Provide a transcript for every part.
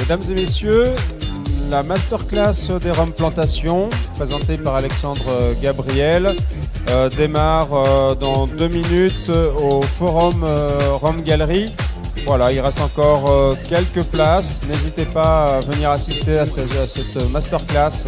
Mesdames et messieurs, la masterclass des rhums plantation, présentée par Alexandre Gabriel, démarre dans 2 minutes au forum Rhum Gallery. Voilà, il reste encore quelques places. N'hésitez pas à venir assister à cette masterclass.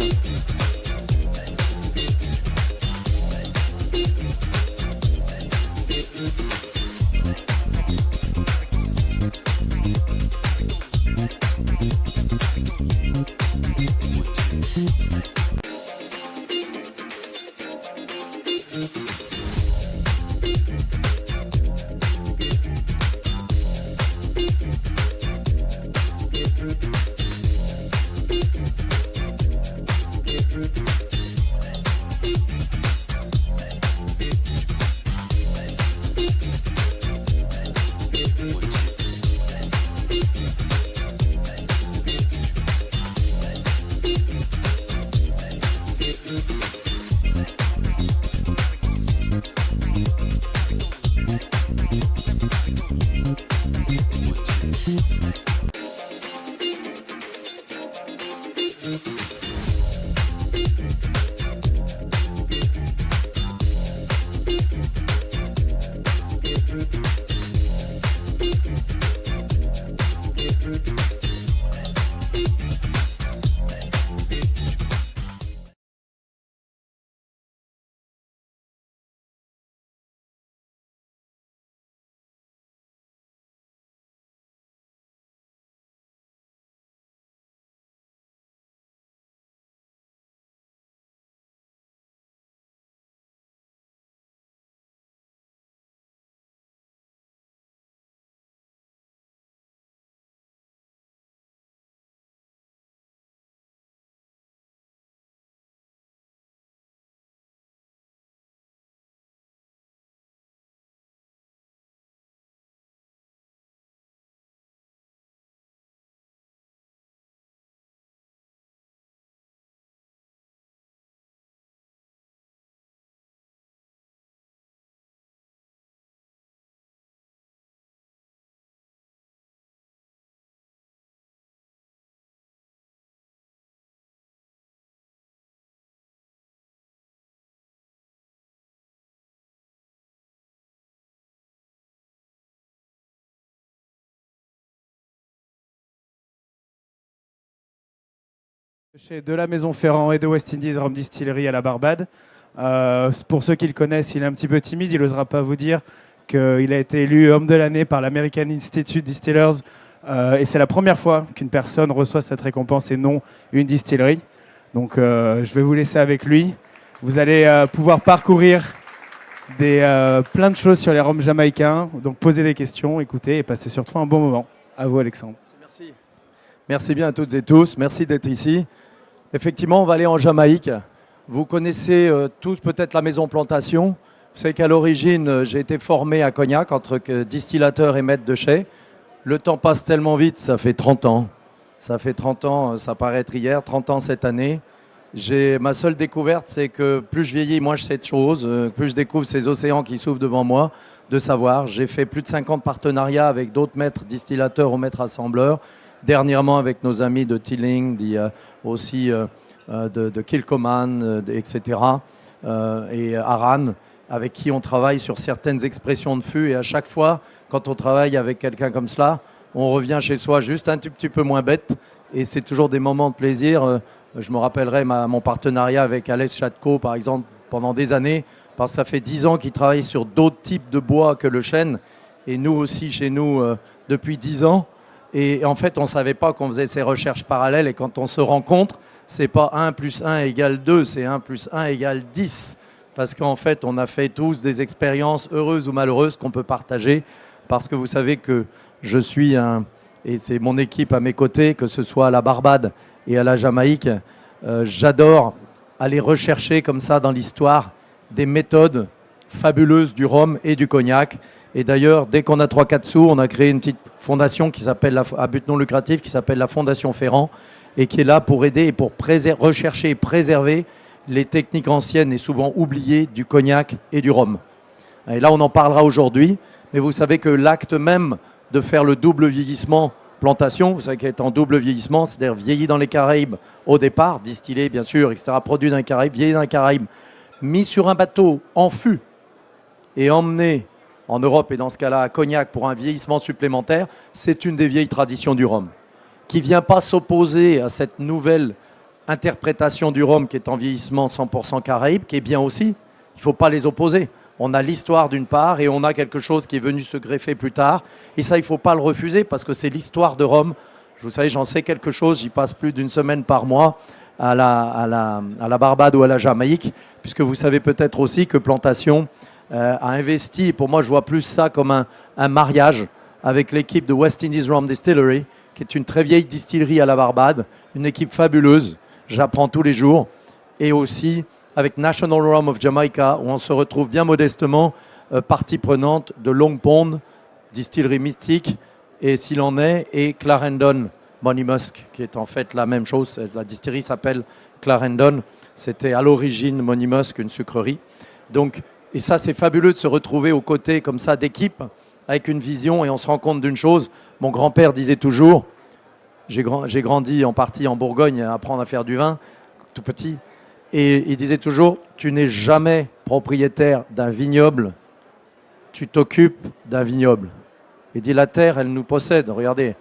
Chez de la Maison Ferrand et de West Indies Rhum Distillery à la Barbade. Pour ceux qui le connaissent, il est un petit peu timide, il n'osera pas vous dire qu'il a été élu homme de l'année par l'American Institute Distillers et c'est la première fois qu'une personne reçoit cette récompense et non une distillerie. Donc je vais vous laisser avec lui. Vous allez pouvoir parcourir plein de choses sur les rhums jamaïcains, donc poser des questions, écouter et passer surtout un bon moment. À vous Alexandre. Merci. Merci bien à toutes et tous, merci d'être ici. Effectivement, on va aller en Jamaïque. Vous connaissez tous peut-être la maison Plantation. Vous savez qu'à l'origine, j'ai été formé à Cognac en tant que distillateur et maître de chai. Le temps passe tellement vite, ça fait 30 ans. Ça fait 30 ans, ça paraît être hier, 30 ans cette année. Ma seule découverte, c'est que plus je vieillis, moins je sais de choses, plus je découvre ces océans qui s'ouvrent devant moi, de savoir. J'ai fait plus de 50 partenariats avec d'autres maîtres distillateurs ou maîtres assembleurs. Dernièrement avec nos amis de Tilling, aussi de Kilchoman, etc. Et Aran, avec qui on travaille sur certaines expressions de fût. Et à chaque fois, quand on travaille avec quelqu'un comme cela, on revient chez soi juste un tout petit peu moins bête. Et c'est toujours des moments de plaisir. Je me rappellerai mon partenariat avec Alex Chatko, par exemple, pendant des années, parce que ça fait 10 ans qu'il travaille sur d'autres types de bois que le chêne. Et nous aussi, chez nous, depuis 10 ans. Et en fait, on ne savait pas qu'on faisait ces recherches parallèles. Et quand on se rencontre, ce n'est pas 1 + 1 = 2, c'est 1 + 1 = 10. Parce qu'en fait, on a fait tous des expériences heureuses ou malheureuses qu'on peut partager. Parce que vous savez que je suis et c'est mon équipe à mes côtés, que ce soit à la Barbade et à la Jamaïque, j'adore aller rechercher comme ça dans l'histoire des méthodes fabuleuses du rhum et du cognac. Et d'ailleurs, dès qu'on a 3-4 sous, on a créé une petite fondation qui s'appelle à but non lucratif, qui s'appelle la Fondation Ferrand, et qui est là pour aider et pour rechercher et préserver les techniques anciennes et souvent oubliées du cognac et du rhum. Et là, on en parlera aujourd'hui, mais vous savez que l'acte même de faire le double vieillissement plantation, vous savez qu'elle est en double vieillissement, c'est-à-dire vieilli dans les Caraïbes au départ, distillé bien sûr, etc., produit dans les Caraïbes, vieilli dans les Caraïbes, mis sur un bateau en fût et emmené en Europe et dans ce cas-là à Cognac pour un vieillissement supplémentaire, c'est une des vieilles traditions du rhum, qui ne vient pas s'opposer à cette nouvelle interprétation du rhum qui est en vieillissement 100% Caraïbe, qui est bien aussi, il ne faut pas les opposer. On a l'histoire d'une part et on a quelque chose qui est venu se greffer plus tard. Et ça, il ne faut pas le refuser parce que c'est l'histoire de Rome. Vous savez, j'en sais quelque chose. J'y passe plus d'une semaine par mois à la Barbade ou à la Jamaïque, puisque vous savez peut-être aussi que Plantation a investi. Pour moi, je vois plus ça comme un mariage avec l'équipe de West Indies Rum Distillery, qui est une très vieille distillerie à la Barbade, une équipe fabuleuse. J'apprends tous les jours. Et aussi avec National Rum of Jamaica, où on se retrouve bien modestement partie prenante de Long Pond, distillerie mystique, et s'il en est, et Clarendon, Monymusk, qui est en fait la même chose. La distillerie s'appelle Clarendon. C'était à l'origine Monymusk, une sucrerie. Donc, et ça, c'est fabuleux de se retrouver aux côtés comme ça d'équipes, avec une vision, et on se rend compte d'une chose. Mon grand-père disait toujours, j'ai grandi en partie en Bourgogne à apprendre à faire du vin, tout petit, et il disait toujours, tu n'es jamais propriétaire d'un vignoble, tu t'occupes d'un vignoble. Il dit, la terre, elle nous possède. Regardez,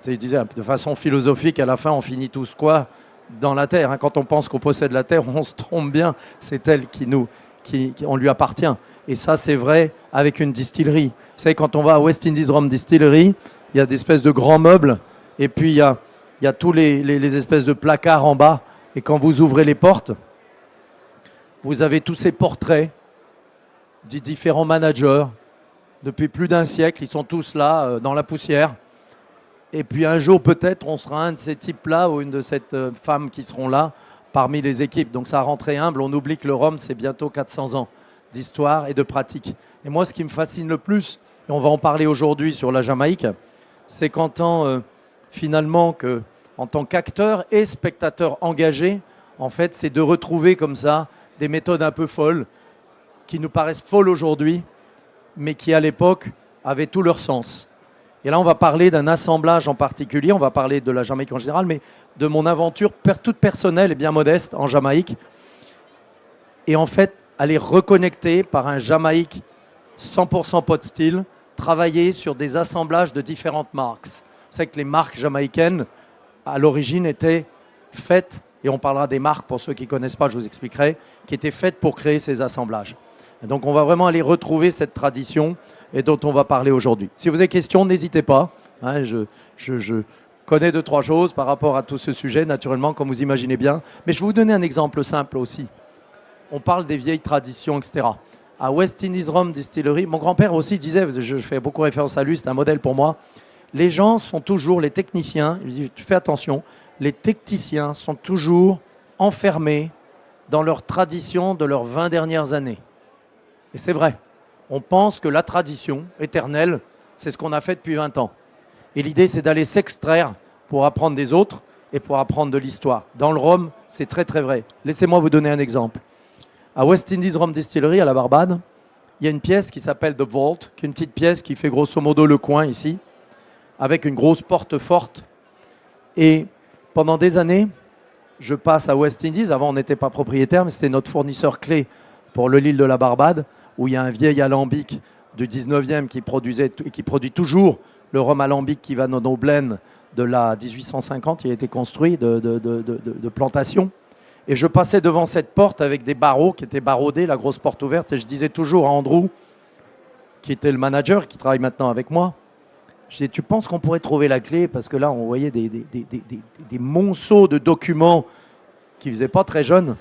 il disait de façon philosophique, à la fin, on finit tous quoi dans la terre. Quand on pense qu'on possède la terre, on se trompe bien. C'est elle on lui appartient. Et ça, c'est vrai avec une distillerie. Vous savez, quand on va à West Indies Rum Distillery, il y a des espèces de grands meubles, et puis il y a tous les espèces de placards en bas. Et quand vous ouvrez les portes, vous avez tous ces portraits des différents managers. Depuis plus d'un siècle, ils sont tous là, dans la poussière. Et puis un jour, peut-être, on sera un de ces types-là ou une de ces femmes qui seront là parmi les équipes. Donc ça rend très humble. On oublie que le rhum, c'est bientôt 400 ans d'histoire et de pratique. Et moi, ce qui me fascine le plus, et on va en parler aujourd'hui sur la Jamaïque, c'est finalement en tant qu'acteur et spectateur engagé, en fait, c'est de retrouver comme ça des méthodes un peu folles, qui nous paraissent folles aujourd'hui, mais qui à l'époque avaient tout leur sens. Et là, on va parler d'un assemblage en particulier, on va parler de la Jamaïque en général, mais de mon aventure toute personnelle et bien modeste en Jamaïque. Et en fait, aller reconnecter par un Jamaïque 100% pot still, travailler sur des assemblages de différentes marques. Vous savez que les marques jamaïcaines, à l'origine, étaient faites, et on parlera des marques pour ceux qui ne connaissent pas, je vous expliquerai, qui étaient faites pour créer ces assemblages. Et donc on va vraiment aller retrouver cette tradition et dont on va parler aujourd'hui. Si vous avez des questions, n'hésitez pas. Je connais 2-3 choses par rapport à tout ce sujet, naturellement, comme vous imaginez bien. Mais je vais vous donner un exemple simple aussi. On parle des vieilles traditions, etc. À West Indies Rum Distillery, mon grand-père aussi disait, je fais beaucoup référence à lui, c'est un modèle pour moi, les gens sont toujours, les techniciens, il dit, fais attention, les techniciens sont toujours enfermés dans leur tradition de leurs 20 dernières années. Et c'est vrai. On pense que la tradition éternelle, c'est ce qu'on a fait depuis 20 ans. Et l'idée, c'est d'aller s'extraire pour apprendre des autres et pour apprendre de l'histoire. Dans le rhum, c'est très très vrai. Laissez-moi vous donner un exemple. À West Indies Rum Distillery, à la Barbade, il y a une pièce qui s'appelle The Vault, qui est une petite pièce qui fait grosso modo le coin ici, avec une grosse porte forte. Et pendant des années, je passe à West Indies. Avant, on n'était pas propriétaire, mais c'était notre fournisseur clé pour l'île de la Barbade, où il y a un vieil alambic du 19e qui produit toujours le rhum alambic qui va dans nos blends de la 1850. Il a été construit de plantation. Et je passais devant cette porte avec des barreaux qui étaient barraudés, la grosse porte ouverte, et je disais toujours à Andrew, qui était le manager, qui travaille maintenant avec moi, je disais, tu penses qu'on pourrait trouver la clé? Parce que là, on voyait des monceaux de documents qui ne faisaient pas très jeunes.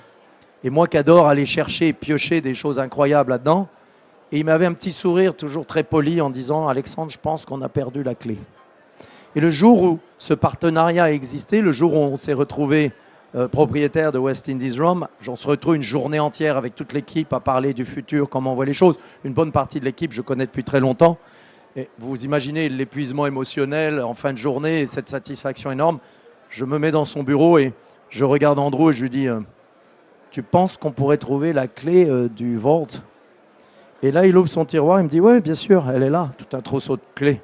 Et moi qui adore aller chercher et piocher des choses incroyables là-dedans. Et il m'avait un petit sourire toujours très poli en disant, Alexandre, je pense qu'on a perdu la clé. Et le jour où ce partenariat a existé, le jour où on s'est retrouvé propriétaire de West Indies Rum. On se retrouve une journée entière avec toute l'équipe à parler du futur, comment on voit les choses. Une bonne partie de l'équipe, je connais depuis très longtemps. Et vous imaginez l'épuisement émotionnel en fin de journée et cette satisfaction énorme. Je me mets dans son bureau et je regarde Andrew et je lui dis tu penses qu'on pourrait trouver la clé du vault? Et là, il ouvre son tiroir et me dit ouais, bien sûr, elle est là, tout un trousseau de clés.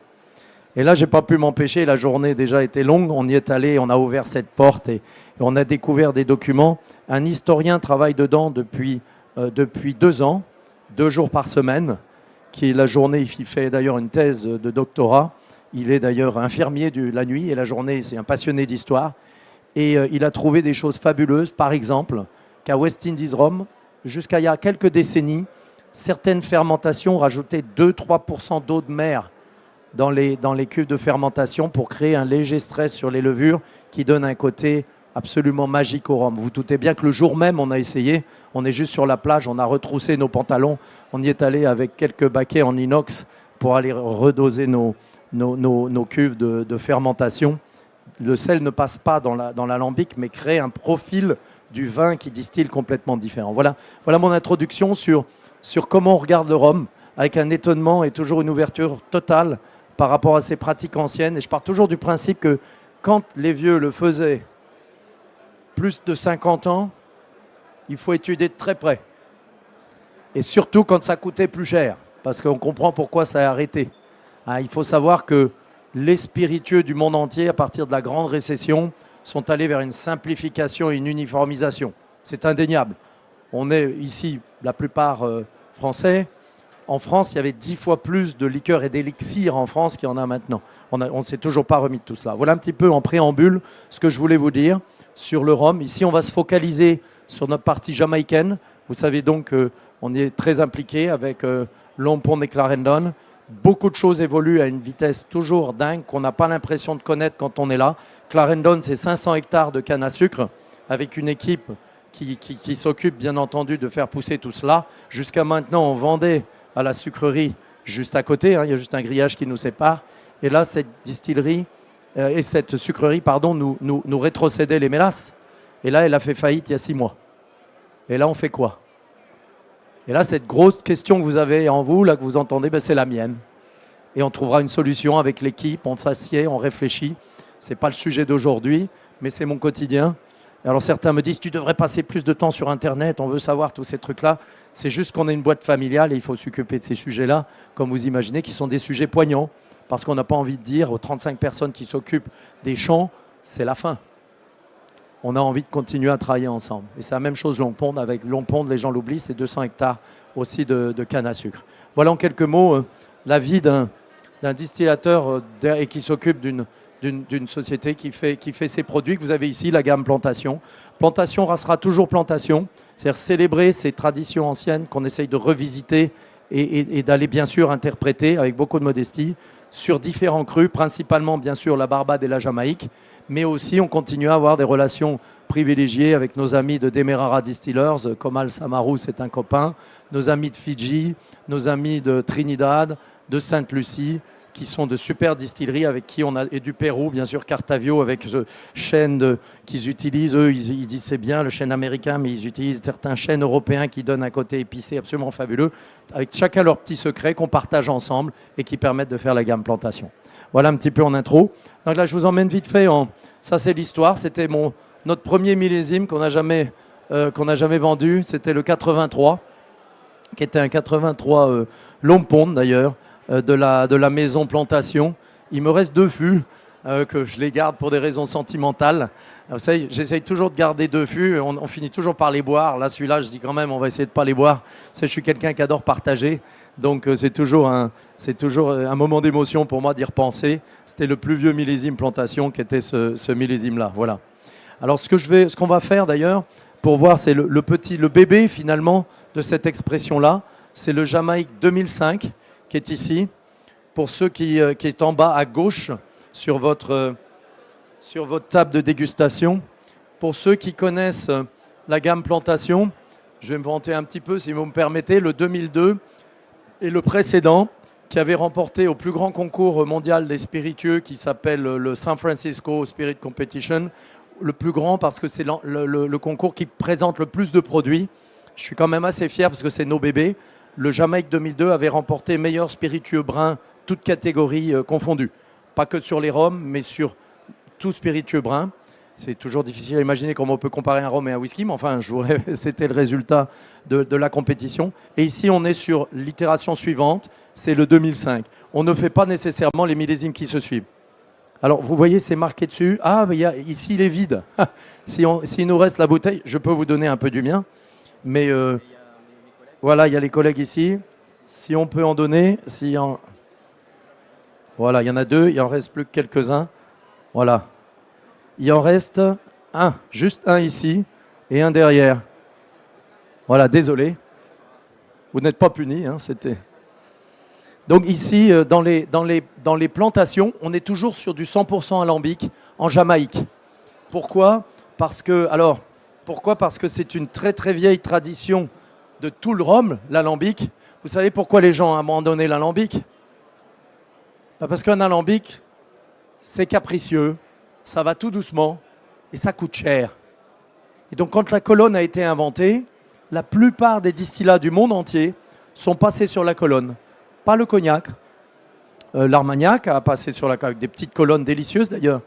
Et là, je n'ai pas pu m'empêcher, la journée déjà était longue, on y est allé, on a ouvert cette porte et on a découvert des documents. Un historien travaille dedans depuis 2 ans, 2 jours par semaine, qui la journée, il fait d'ailleurs une thèse de doctorat. Il est d'ailleurs infirmier la nuit et la journée, c'est un passionné d'histoire. Et il a trouvé des choses fabuleuses, par exemple, qu'à West Indies Rum, jusqu'à il y a quelques décennies, certaines fermentations rajoutaient 2-3% d'eau de mer dans les cuves de fermentation pour créer un léger stress sur les levures qui donne un côté absolument magique au rhum. Vous vous doutez bien que le jour même, on a essayé, on est juste sur la plage, on a retroussé nos pantalons, on y est allé avec quelques baquets en inox pour aller redoser nos cuves de fermentation. Le sel ne passe pas dans l'alambic, mais crée un profil du vin qui distille complètement différent. Voilà mon introduction sur comment on regarde le rhum, avec un étonnement et toujours une ouverture totale par rapport à ces pratiques anciennes. Et je pars toujours du principe que quand les vieux le faisaient plus de 50 ans, il faut étudier de très près. Et surtout quand ça coûtait plus cher, parce qu'on comprend pourquoi ça a arrêté. Il faut savoir que les spiritueux du monde entier, à partir de la grande récession, sont allés vers une simplification et une uniformisation. C'est indéniable. On est ici, la plupart français. En France, il y avait 10 fois plus de liqueurs et d'élixirs en France qu'il y en a maintenant. On ne s'est toujours pas remis de tout cela. Voilà un petit peu en préambule ce que je voulais vous dire sur le rhum. Ici, on va se focaliser sur notre partie jamaïcaine. Vous savez donc qu'on y est très impliqué avec Long Pond et Clarendon. Beaucoup de choses évoluent à une vitesse toujours dingue qu'on n'a pas l'impression de connaître quand on est là. Clarendon, c'est 500 hectares de canne à sucre avec une équipe qui s'occupe bien entendu de faire pousser tout cela. Jusqu'à maintenant, on vendait à la sucrerie juste à côté. Il y a juste un grillage qui nous sépare. Et là, cette distillerie et cette sucrerie, nous rétrocédait les mélasses. Et là, elle a fait faillite il y a 6 mois. Et là, on fait quoi? Et là, cette grosse question que vous avez en vous, là que vous entendez, c'est la mienne. Et on trouvera une solution avec l'équipe, on s'assied, on réfléchit. Ce n'est pas le sujet d'aujourd'hui, mais c'est mon quotidien. Alors certains me disent, tu devrais passer plus de temps sur Internet, on veut savoir tous ces trucs-là. C'est juste qu'on est une boîte familiale et il faut s'occuper de ces sujets-là, comme vous imaginez, qui sont des sujets poignants, parce qu'on n'a pas envie de dire aux 35 personnes qui s'occupent des champs, c'est la fin. On a envie de continuer à travailler ensemble. Et c'est la même chose Long Pond. Avec Long Pond, les gens l'oublient, c'est 200 hectares aussi de canne à sucre. Voilà en quelques mots la vie d'un distillateur et qui s'occupe d'une société qui fait ces produits que vous avez ici, la gamme Plantation. Plantation restera toujours Plantation, c'est-à-dire célébrer ces traditions anciennes qu'on essaye de revisiter et d'aller bien sûr interpréter avec beaucoup de modestie sur différents crus, principalement bien sûr la Barbade et la Jamaïque, mais aussi on continue à avoir des relations privilégiées avec nos amis de Demerara Distillers, Komal Samaru, c'est un copain, nos amis de Fidji, nos amis de Trinidad, de Sainte-Lucie, qui sont de super distilleries avec qui on a, et du Pérou, bien sûr, Cartavio, avec ce chêne qu'ils utilisent. Eux, ils disent c'est bien le chêne américain, mais ils utilisent certains chênes européens qui donnent un côté épicé absolument fabuleux, avec chacun leur petit secret qu'on partage ensemble et qui permettent de faire la gamme Plantation. Voilà un petit peu en intro. Donc là, je vous emmène vite fait ça, c'est l'histoire. C'était notre premier millésime qu'on n'a jamais vendu. C'était le 83, qui était un 83 Long Pond d'ailleurs. De la maison Plantation. Il me reste 2 fûts que je les garde pour des raisons sentimentales. Vous savez, j'essaye toujours de garder 2 fûts. On finit toujours par les boire. Là, celui-là, je dis quand même, on va essayer de ne pas les boire. Je suis quelqu'un qui adore partager. Donc, c'est toujours un moment d'émotion pour moi d'y repenser. C'était le plus vieux millésime Plantation qui était ce millésime-là. Voilà. Alors, ce qu'on va faire d'ailleurs, pour voir, c'est le bébé finalement de cette expression-là. C'est le Jamaïque 2005. Qui est ici, pour ceux qui est en bas à gauche sur votre table de dégustation. Pour ceux qui connaissent la gamme Plantation, je vais me vanter un petit peu si vous me permettez, le 2002 et le précédent qui avait remporté au plus grand concours mondial des spiritueux qui s'appelle le San Francisco Spirit Competition, le plus grand parce que c'est le concours qui présente le plus de produits. Je suis quand même assez fier parce que c'est nos bébés. Le Jamaïque 2002 avait remporté meilleur spiritueux brun, toutes catégories confondues. Pas que sur les rhums, mais sur tout spiritueux brun. C'est toujours difficile à imaginer comment on peut comparer un rhum et un whisky, mais enfin, c'était le résultat de la compétition. Et ici, on est sur l'itération suivante, c'est le 2005. On ne fait pas nécessairement les millésimes qui se suivent. Alors, vous voyez, c'est marqué dessus. Ah, mais ici, il est vide. S'il nous reste la bouteille, je peux vous donner un peu du mien. Mais voilà, il y a les collègues ici. Si on peut en donner, voilà, il y en a 2, il en reste plus que quelques-uns. Voilà. Il en reste un, juste un ici et un derrière. Voilà, désolé. Vous n'êtes pas punis, hein, c'était... Donc ici, dans les plantations, on est toujours sur du 100% alambic en Jamaïque. Pourquoi ? Parce que c'est une très très vieille tradition de tout le rhum, l'alambic. Vous savez pourquoi les gens ont abandonné l'alambic ? Parce qu'un alambic, c'est capricieux, ça va tout doucement et ça coûte cher. Et donc quand la colonne a été inventée, la plupart des distillats du monde entier sont passés sur la colonne. Pas le cognac. L'Armagnac a passé sur avec des petites colonnes délicieuses d'ailleurs.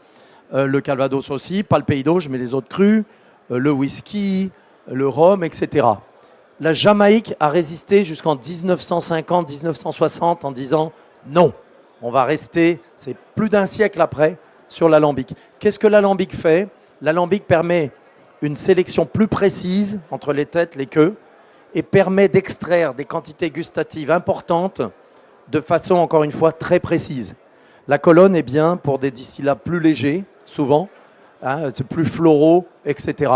Le Calvados aussi, pas le Pays d'Auge, mais les autres crus. Le whisky, le rhum, etc. La Jamaïque a résisté jusqu'en 1950-1960 en disant non, on va rester, c'est plus d'un siècle après, sur l'alambic. Qu'est-ce que l'alambic fait ? L'alambic permet une sélection plus précise entre les têtes, les queues, et permet d'extraire des quantités gustatives importantes de façon, encore une fois, très précise. La colonne est bien pour des distillats plus légers, souvent, hein, c'est plus floraux, etc.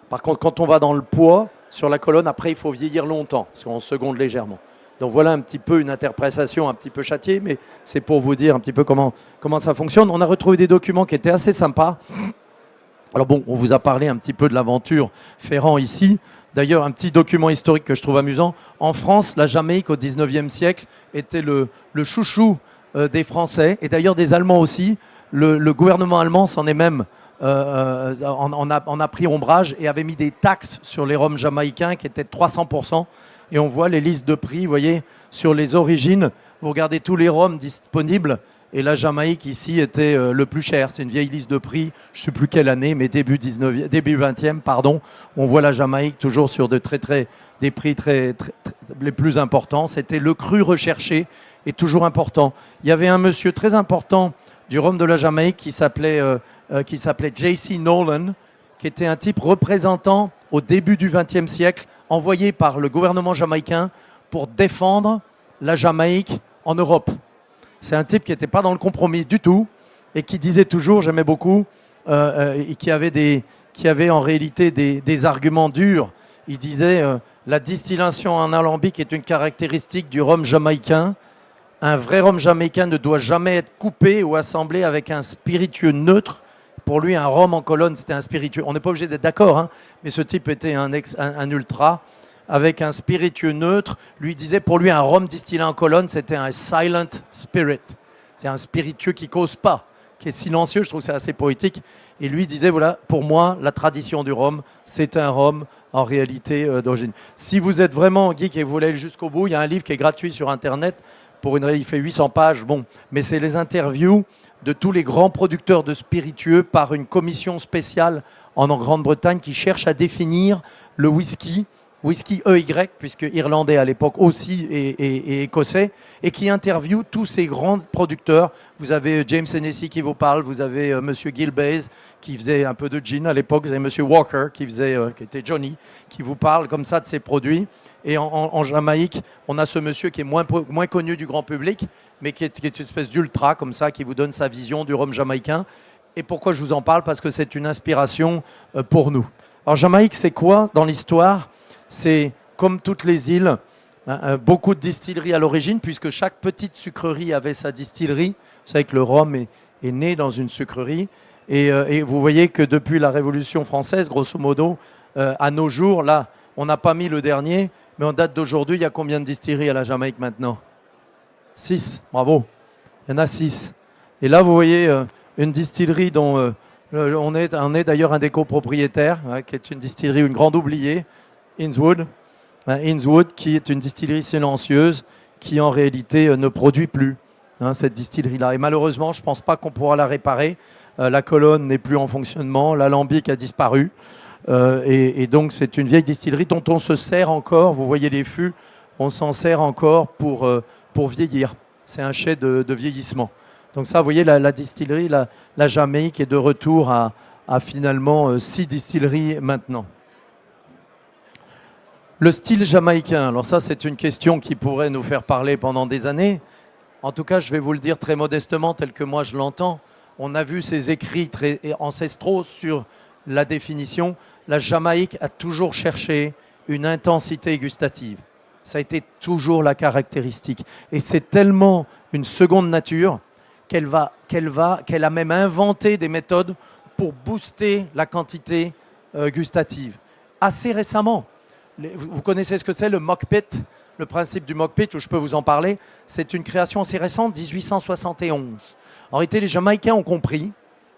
Par contre, quand on va dans le poids, sur la colonne, après, il faut vieillir longtemps, parce qu'on seconde légèrement. Donc voilà un petit peu une interprétation un petit peu châtiée, mais c'est pour vous dire un petit peu comment ça fonctionne. On a retrouvé des documents qui étaient assez sympas. Alors bon, on vous a parlé un petit peu de l'aventure Ferrand ici. D'ailleurs, un petit document historique que je trouve amusant. En France, la Jamaïque au 19e siècle était le chouchou des Français et d'ailleurs des Allemands aussi. Le gouvernement allemand s'en est même en a pris ombrage et avait mis des taxes sur les rhums jamaïcains qui étaient de 300%. Et on voit les listes de prix, vous voyez, sur les origines. Vous regardez tous les rhums disponibles. Et la Jamaïque ici était le plus cher. C'est une vieille liste de prix, je ne sais plus quelle année, mais début 20e, pardon. On voit la Jamaïque toujours sur des prix les plus importants. C'était le cru recherché et toujours important. Il y avait un monsieur très important du rhum de la Jamaïque qui s'appelait J.C. Nolan, qui était un type représentant au début du XXe siècle, envoyé par le gouvernement jamaïcain pour défendre la Jamaïque en Europe. C'est un type qui n'était pas dans le compromis du tout et qui disait toujours, j'aimais beaucoup, et qui avait en réalité des arguments durs. Il disait la distillation en alambic est une caractéristique du rhum jamaïcain. Un vrai rhum jamaïcain ne doit jamais être coupé ou assemblé avec un spiritueux neutre. Pour lui, un rhum en colonne, c'était un spiritueux. On n'est pas obligé d'être d'accord, hein, mais ce type était un ultra avec un spiritueux neutre. Lui disait, pour lui, un rhum distillé en colonne, c'était un silent spirit. C'est un spiritueux qui cause pas, qui est silencieux. Je trouve que c'est assez poétique. Et lui disait, voilà, pour moi, la tradition du rhum, c'est un rhum en réalité d'origine. Si vous êtes vraiment geek et vous voulez aller jusqu'au bout, il y a un livre qui est gratuit sur Internet. Il fait 800 pages, bon, mais c'est les interviews de tous les grands producteurs de spiritueux par une commission spéciale en Grande-Bretagne qui cherche à définir le whisky EY, puisque irlandais à l'époque aussi et écossais, et qui interviewe tous ces grands producteurs. Vous avez James Hennessy qui vous parle, vous avez Monsieur Gilbeyes qui faisait un peu de gin à l'époque, vous avez Monsieur Walker qui était Johnny, qui vous parle comme ça de ses produits. Et en Jamaïque, on a ce monsieur qui est moins connu du grand public, mais qui est une espèce d'ultra comme ça, qui vous donne sa vision du rhum jamaïcain. Et pourquoi je vous en parle ? Parce que c'est une inspiration pour nous. Alors Jamaïque, c'est quoi dans l'histoire ? C'est comme toutes les îles, beaucoup de distilleries à l'origine, puisque chaque petite sucrerie avait sa distillerie. Vous savez que le rhum est né dans une sucrerie. Et vous voyez que depuis la Révolution française, grosso modo, à nos jours, là, on n'a pas mis le dernier, mais en date d'aujourd'hui, il y a combien de distilleries à la Jamaïque maintenant ? 6, bravo. Il y en a 6. Et là, vous voyez une distillerie dont On est d'ailleurs un des copropriétaires, qui est une distillerie, une grande oubliée, Innswood. Innswood, qui est une distillerie silencieuse, qui en réalité ne produit plus, cette distillerie-là. Et malheureusement, je ne pense pas qu'on pourra la réparer. La colonne n'est plus en fonctionnement, l'alambic a disparu. Et donc, c'est une vieille distillerie dont on se sert encore. Vous voyez les fûts, on s'en sert encore pour vieillir. C'est un chai de vieillissement. Donc ça, vous voyez, la distillerie, la Jamaïque est de retour à finalement 6 distilleries maintenant. Le style jamaïcain, alors ça, c'est une question qui pourrait nous faire parler pendant des années. En tout cas, je vais vous le dire très modestement, tel que moi je l'entends. On a vu ces écrits très ancestraux sur la définition. La Jamaïque a toujours cherché une intensité gustative. Ça a été toujours la caractéristique. Et c'est tellement une seconde nature qu'elle a même inventé des méthodes pour booster la quantité gustative. Assez récemment, vous connaissez ce que c'est le mock pit, le principe du mock pit, où je peux vous en parler. C'est une création assez récente, 1871. En réalité, les Jamaïcains ont compris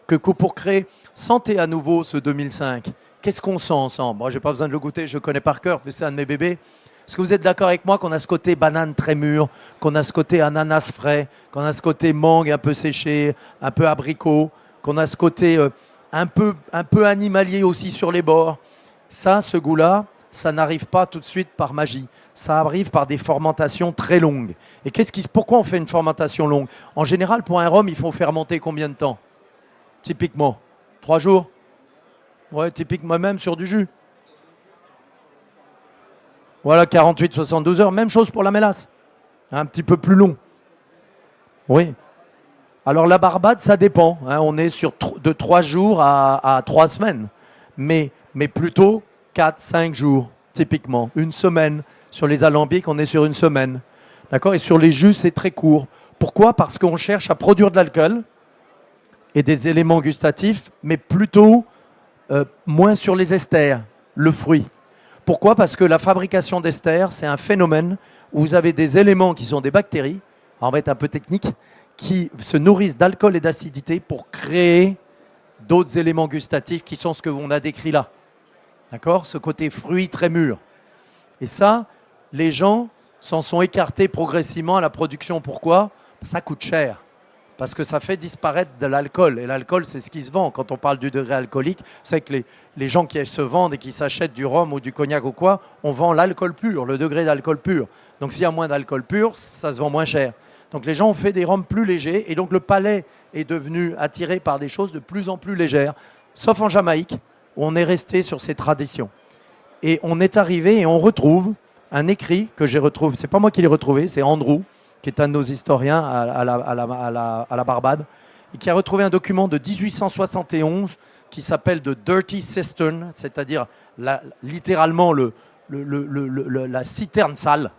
que pour créer, sentez à nouveau ce 2005, qu'est-ce qu'on sent ensemble? Moi, je n'ai pas besoin de le goûter, je le connais par cœur, puis c'est un de mes bébés. Est-ce que vous êtes d'accord avec moi qu'on a ce côté banane très mûre, qu'on a ce côté ananas frais, qu'on a ce côté mangue un peu séché, un peu abricot, qu'on a ce côté un peu animalier aussi sur les bords? Ça, ce goût-là, ça n'arrive pas tout de suite par magie. Ça arrive par des fermentations très longues. Et pourquoi on fait une fermentation longue? En général, pour un rhum, il faut fermenter combien de temps? Typiquement 3 jours? Ouais, typiquement même sur du jus. Voilà, 48-72 heures. Même chose pour la mélasse. Un petit peu plus long. Oui. Alors la Barbade, ça dépend. On est de 3 jours à 3 semaines. Mais plutôt 4-5 jours, typiquement. Une semaine. Sur les alambics, on est sur une semaine. D'accord? Et sur les jus, c'est très court. Pourquoi? Parce qu'on cherche à produire de l'alcool et des éléments gustatifs, mais plutôt moins sur les esters, le fruit. Pourquoi? Parce que la fabrication d'esters, c'est un phénomène où vous avez des éléments qui sont des bactéries, on va être un peu technique, qui se nourrissent d'alcool et d'acidité pour créer d'autres éléments gustatifs qui sont ce que l'on a décrit là. D'accord? Ce côté fruit très mûr. Et ça, les gens s'en sont écartés progressivement à la production. Pourquoi? Ça coûte cher. Parce que ça fait disparaître de l'alcool. Et l'alcool, c'est ce qui se vend. Quand on parle du degré alcoolique, c'est que les gens qui se vendent et qui s'achètent du rhum ou du cognac ou quoi, on vend l'alcool pur, le degré d'alcool pur. Donc s'il y a moins d'alcool pur, ça se vend moins cher. Donc les gens ont fait des rhums plus légers. Et donc le palais est devenu attiré par des choses de plus en plus légères. Sauf en Jamaïque, où on est resté sur ces traditions. Et on est arrivé et on retrouve un écrit que j'ai retrouvé. C'est pas moi qui l'ai retrouvé, c'est Andrew, qui est un de nos historiens à la Barbade, et qui a retrouvé un document de 1871 qui s'appelle The Dirty Cistern, c'est-à-dire littéralement la citerne sale.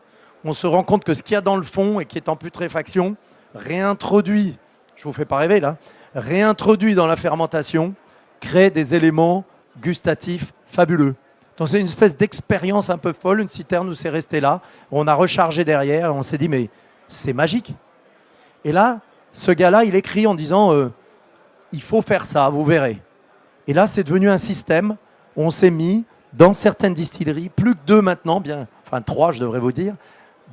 On se rend compte que ce qu'il y a dans le fond et qui est en putréfaction, réintroduit, je vous fais pas rêver là, réintroduit dans la fermentation, crée des éléments gustatifs fabuleux. Donc c'est une espèce d'expérience un peu folle, une citerne où c'est resté là, on a rechargé derrière, et on s'est dit mais c'est magique. Et là, ce gars-là, il écrit en disant il faut faire ça, vous verrez. Et là, c'est devenu un système où on s'est mis dans certaines distilleries, plus que 2 maintenant, enfin 3 je devrais vous dire,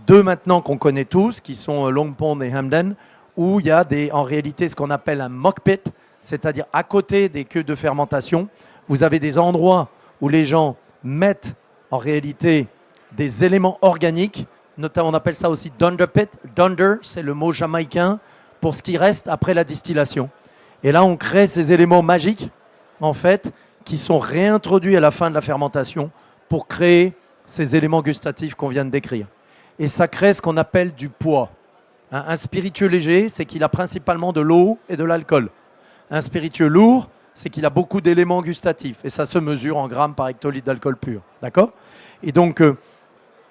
2 maintenant qu'on connaît tous, qui sont Long Pond et Hamden, où il y a en réalité ce qu'on appelle un mock pit, c'est-à-dire à côté des queues de fermentation, vous avez des endroits où les gens mettent en réalité des éléments organiques, notamment on appelle ça aussi dunder pit. Dunder, c'est le mot jamaïcain pour ce qui reste après la distillation. Et là, on crée ces éléments magiques, en fait, qui sont réintroduits à la fin de la fermentation pour créer ces éléments gustatifs qu'on vient de décrire. Et ça crée ce qu'on appelle du poids. Un spiritueux léger, c'est qu'il a principalement de l'eau et de l'alcool. Un spiritueux lourd, c'est qu'il a beaucoup d'éléments gustatifs. Et ça se mesure en grammes par hectolitre d'alcool pur. D'accord? Et donc,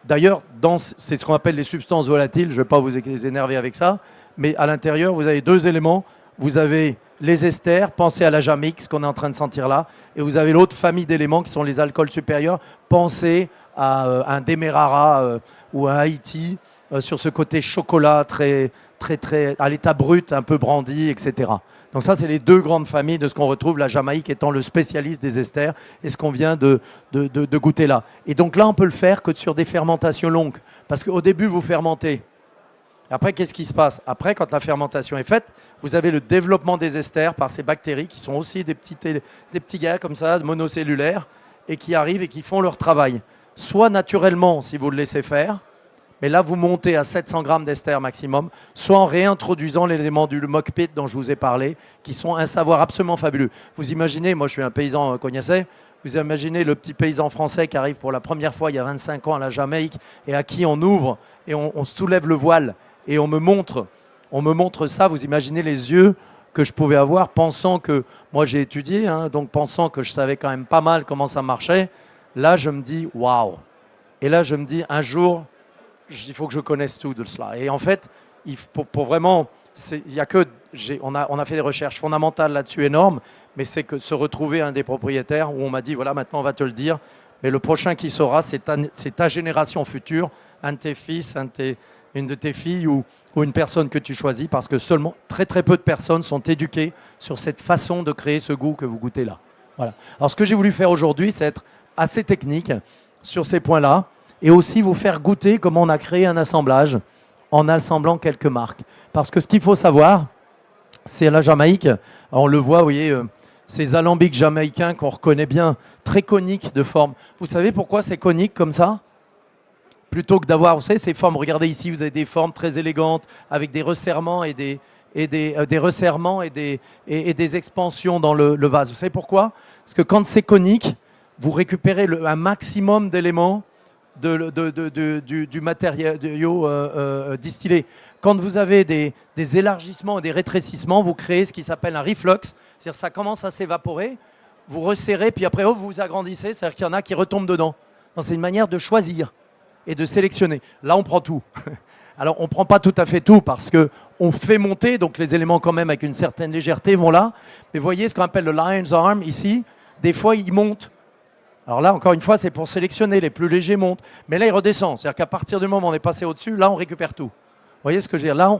d'ailleurs, c'est ce qu'on appelle les substances volatiles. Je ne vais pas vous énerver avec ça. Mais à l'intérieur, vous avez 2 éléments. Vous avez les esters, pensez à la Jamaïque, ce qu'on est en train de sentir là. Et vous avez l'autre famille d'éléments qui sont les alcools supérieurs. Pensez à un Demerara ou un Haïti, sur ce côté chocolat très, à l'état brut, un peu brandi, etc. Donc ça, c'est les deux grandes familles de ce qu'on retrouve, la Jamaïque étant le spécialiste des esters et ce qu'on vient de goûter là. Et donc là, on peut le faire que sur des fermentations longues. Parce qu'au début, vous fermentez. Après, qu'est-ce qui se passe? Après, quand la fermentation est faite, vous avez le développement des esters par ces bactéries qui sont aussi des petits gars comme ça, monocellulaires, et qui arrivent et qui font leur travail. Soit naturellement, si vous le laissez faire, mais là, vous montez à 700 grammes d'ester maximum, soit en réintroduisant l'élément du mock pit dont je vous ai parlé, qui sont un savoir absolument fabuleux. Vous imaginez, moi je suis un paysan cognaçais, vous imaginez le petit paysan français qui arrive pour la première fois il y a 25 ans à la Jamaïque et à qui on ouvre et on soulève le voile et on me montre ça. Vous imaginez les yeux que je pouvais avoir pensant que, moi j'ai étudié, hein, donc pensant que je savais quand même pas mal comment ça marchait. Là, je me dis, waouh! Et là, je me dis, un jour, il faut que je connaisse tout de cela. Et en fait, pour vraiment, on a fait des recherches fondamentales là-dessus énormes, mais c'est que se retrouver un des propriétaires où on m'a dit, voilà, maintenant on va te le dire, mais le prochain qui saura, c'est ta génération future, un de tes fils, une de tes filles ou une personne que tu choisis, parce que seulement très très peu de personnes sont éduquées sur cette façon de créer ce goût que vous goûtez là. Voilà. Alors ce que j'ai voulu faire aujourd'hui, c'est être assez technique sur ces points-là, et aussi vous faire goûter comment on a créé un assemblage en assemblant quelques marques. Parce que ce qu'il faut savoir, c'est à la Jamaïque, on le voit, vous voyez, ces alambics jamaïcains qu'on reconnaît bien, très coniques de forme. Vous savez pourquoi c'est conique comme ça? Plutôt que d'avoir, vous savez, ces formes, regardez ici, vous avez des formes très élégantes, avec des resserrements et des expansions dans le vase. Vous savez pourquoi? Parce que quand c'est conique, vous récupérez un maximum d'éléments du matériau distillé. Quand vous avez des élargissements et des rétrécissements, vous créez ce qui s'appelle un reflux, c'est-à-dire ça commence à s'évaporer, vous resserrez, puis après vous agrandissez, c'est-à-dire qu'il y en a qui retombent dedans. C'est une manière de choisir et de sélectionner. Là, on prend tout. Alors, on ne prend pas tout à fait tout parce qu'on fait monter, donc les éléments quand même avec une certaine légèreté vont là. Mais voyez ce qu'on appelle le lion's arm ici, des fois il monte. Alors là, encore une fois, c'est pour sélectionner, les plus légers montent. Mais là, il redescend. C'est-à-dire qu'à partir du moment où on est passé au-dessus, là, on récupère tout. Vous voyez ce que je veux dire? Là,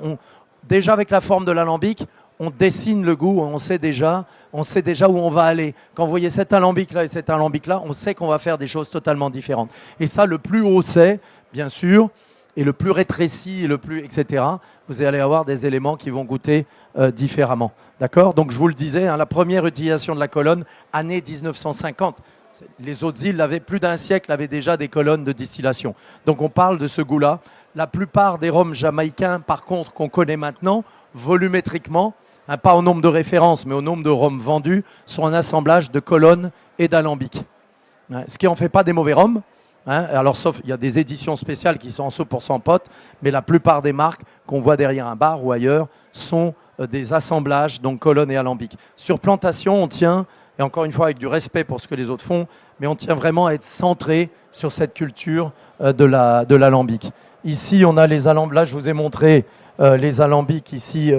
déjà avec la forme de l'alambic, on dessine le goût, on sait déjà où on va aller. Quand vous voyez cet alambic-là et cet alambic-là, on sait qu'on va faire des choses totalement différentes. Et ça, le plus haut c'est, bien sûr, et le plus rétréci, et le plus, etc., vous allez avoir des éléments qui vont goûter différemment. D'accord? Donc, je vous le disais, hein, la première utilisation de la colonne, année 1950. Les autres îles, plus d'un siècle, avaient déjà des colonnes de distillation. Donc on parle de ce goût-là. La plupart des rhums jamaïcains, par contre, qu'on connaît maintenant, volumétriquement, hein, pas au nombre de références, mais au nombre de rhums vendus, sont un assemblage de colonnes et d'alambics. Hein, ce qui n'en fait pas des mauvais rhums. Hein, alors, sauf, il y a des éditions spéciales qui sont en 100% potes, mais la plupart des marques qu'on voit derrière un bar ou ailleurs sont des assemblages, donc colonnes et alambics. Sur plantation, on tient... Et encore une fois, avec du respect pour ce que les autres font, mais on tient vraiment à être centré sur cette culture de l'alambic. Ici, on a les alambics. Là, je vous ai montré les alambics ici.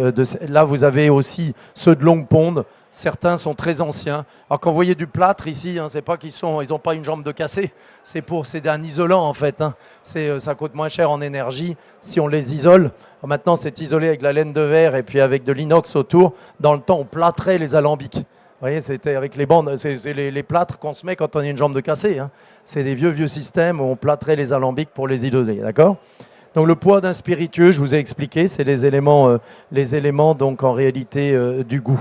Là, vous avez aussi ceux de longue ponde. Certains sont très anciens. Alors, quand vous voyez du plâtre ici, hein, c'est pas qu'ils n'ont pas une jambe de cassé. C'est un isolant, en fait. Hein. Ça coûte moins cher en énergie si on les isole. Alors, maintenant, c'est isolé avec de la laine de verre et puis avec de l'inox autour. Dans le temps, on plâtrait les alambics. Vous voyez, c'était avec les bandes, c'est les plâtres qu'on se met quand on a une jambe de cassé. Hein. C'est des vieux systèmes où on plâtrait les alambics pour les isoler, d'accord? Donc le poids d'un spiritueux, je vous ai expliqué, c'est les éléments donc en réalité du goût.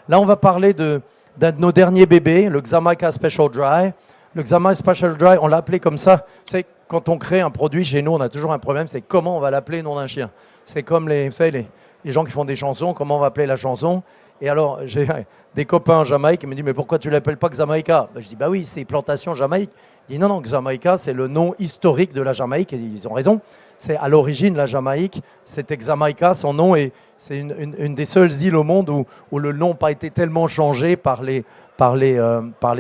Là, on va parler d'un de nos derniers bébés, le Jamaica Special Dry. Le Jamaica Special Dry, on l'a appelé comme ça. Vous savez, quand on crée un produit chez nous, on a toujours un problème, c'est comment on va l'appeler, nom d'un chien. C'est comme vous savez, les gens qui font des chansons, comment on va appeler la chanson. Et alors, j'ai des copains en Jamaïque qui me disent « Mais pourquoi tu ne l'appelles pas Jamaica ?» Je dis « Bah oui, c'est plantation Jamaïque. » Il dit « Non, Jamaica, c'est le nom historique de la Jamaïque. » Et ils ont raison. C'est à l'origine, la Jamaïque, c'était Jamaica, son nom, et c'est une des seules îles au monde où le nom n'a pas été tellement changé par les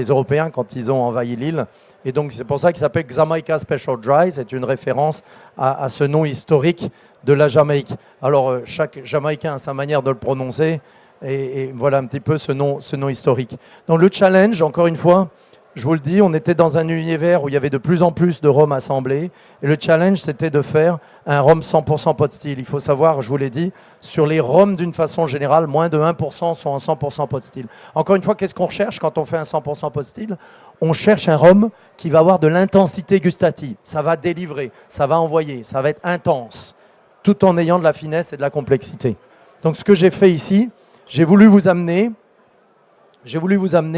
Européens quand ils ont envahi l'île. Et donc, c'est pour ça qu'il s'appelle Jamaica Special Dry. C'est une référence à ce nom historique de la Jamaïque. Alors, chaque Jamaïcain a sa manière de le prononcer. Et voilà un petit peu ce nom historique. Donc le challenge, encore une fois, Je vous le dis, on était dans un univers où il y avait de plus en plus de rhum assemblés. Et le challenge, c'était de faire un rhum 100% pot still. Il faut savoir, je vous l'ai dit, sur les rhums d'une façon générale, moins de 1% sont en 100% pot still. Encore une fois, qu'est-ce qu'on recherche quand on fait un 100% pot still? On cherche un rhum qui va avoir de l'intensité gustative. Ça va délivrer, ça va envoyer, ça va être intense, tout en ayant de la finesse et de la complexité. Donc ce que j'ai fait ici, j'ai voulu vous amener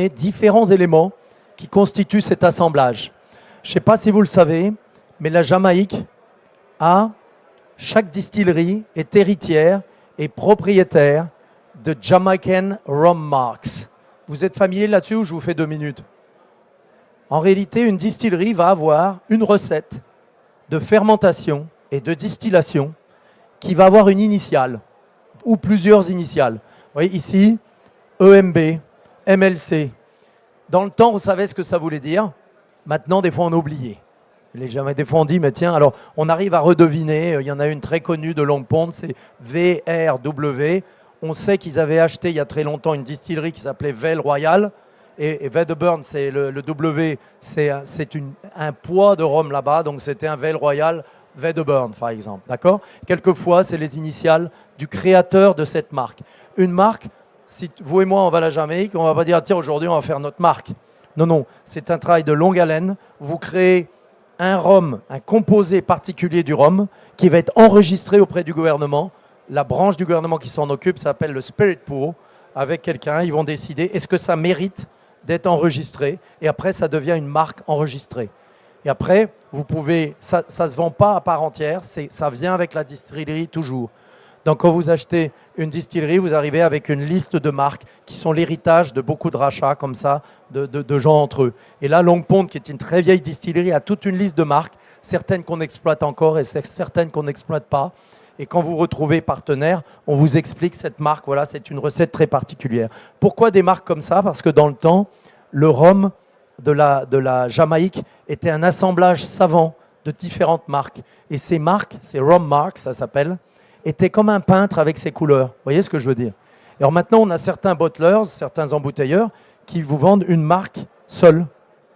différents éléments qui constituent cet assemblage. Je ne sais pas si vous le savez, mais la Jamaïque chaque distillerie est héritière et propriétaire de Jamaican Rum Marks. Vous êtes familier là-dessus ou je vous fais 2 minutes? En réalité, une distillerie va avoir une recette de fermentation et de distillation qui va avoir une initiale ou plusieurs initiales. Vous voyez ici, EMB, MLC. Dans le temps, vous savez ce que ça voulait dire. Maintenant, des fois, on a oublié. Des fois, on dit, mais tiens, alors on arrive à redeviner. Il y en a une très connue de Long Pond, c'est VRW. On sait qu'ils avaient acheté il y a très longtemps une distillerie qui s'appelait Vale Royal. Et Wedderburn, c'est le W, c'est un poids de rhum là-bas. Donc, c'était un Vale Royal Wedderburn, par exemple. D'accord? Quelquefois, c'est les initiales du créateur de cette marque. Une marque. Si vous et moi, on va à la Jamaïque, on ne va pas dire, tiens, aujourd'hui, on va faire notre marque. Non, non, c'est un travail de longue haleine. Vous créez un rhum, un composé particulier du rhum qui va être enregistré auprès du gouvernement. La branche du gouvernement qui s'en occupe s'appelle le Spirit Pool. Avec quelqu'un, ils vont décider, est-ce que ça mérite d'être enregistré? Et après, ça devient une marque enregistrée. Et après, vous pouvez, ça ne se vend pas à part entière, ça vient avec la distillerie toujours. Donc, quand vous achetez une distillerie, vous arrivez avec une liste de marques qui sont l'héritage de beaucoup de rachats comme ça, de gens entre eux. Et là, Long Pond, qui est une très vieille distillerie, a toute une liste de marques, certaines qu'on exploite encore et certaines qu'on n'exploite pas. Et quand vous retrouvez partenaire, on vous explique cette marque. Voilà, c'est une recette très particulière. Pourquoi des marques comme ça? Parce que dans le temps, le rhum de la Jamaïque était un assemblage savant de différentes marques. Et ces marques, ces rum marks, ça s'appelle, était comme un peintre avec ses couleurs. Vous voyez ce que je veux dire? Et alors maintenant, on a certains bottlers, certains embouteilleurs qui vous vendent une marque seule.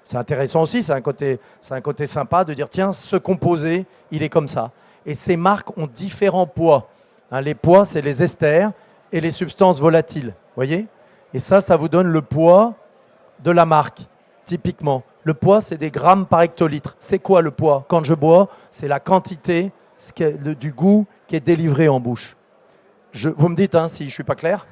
C'est intéressant aussi, c'est un côté sympa de dire, tiens, ce composé, il est comme ça. Et ces marques ont différents poids. Hein, les poids, c'est les esters et les substances volatiles. Vous voyez? Et ça vous donne le poids de la marque, typiquement. Le poids, c'est des grammes par hectolitre. C'est quoi le poids? Quand je bois, c'est la quantité du goût qui est délivré en bouche. Vous me dites si je ne suis pas clair,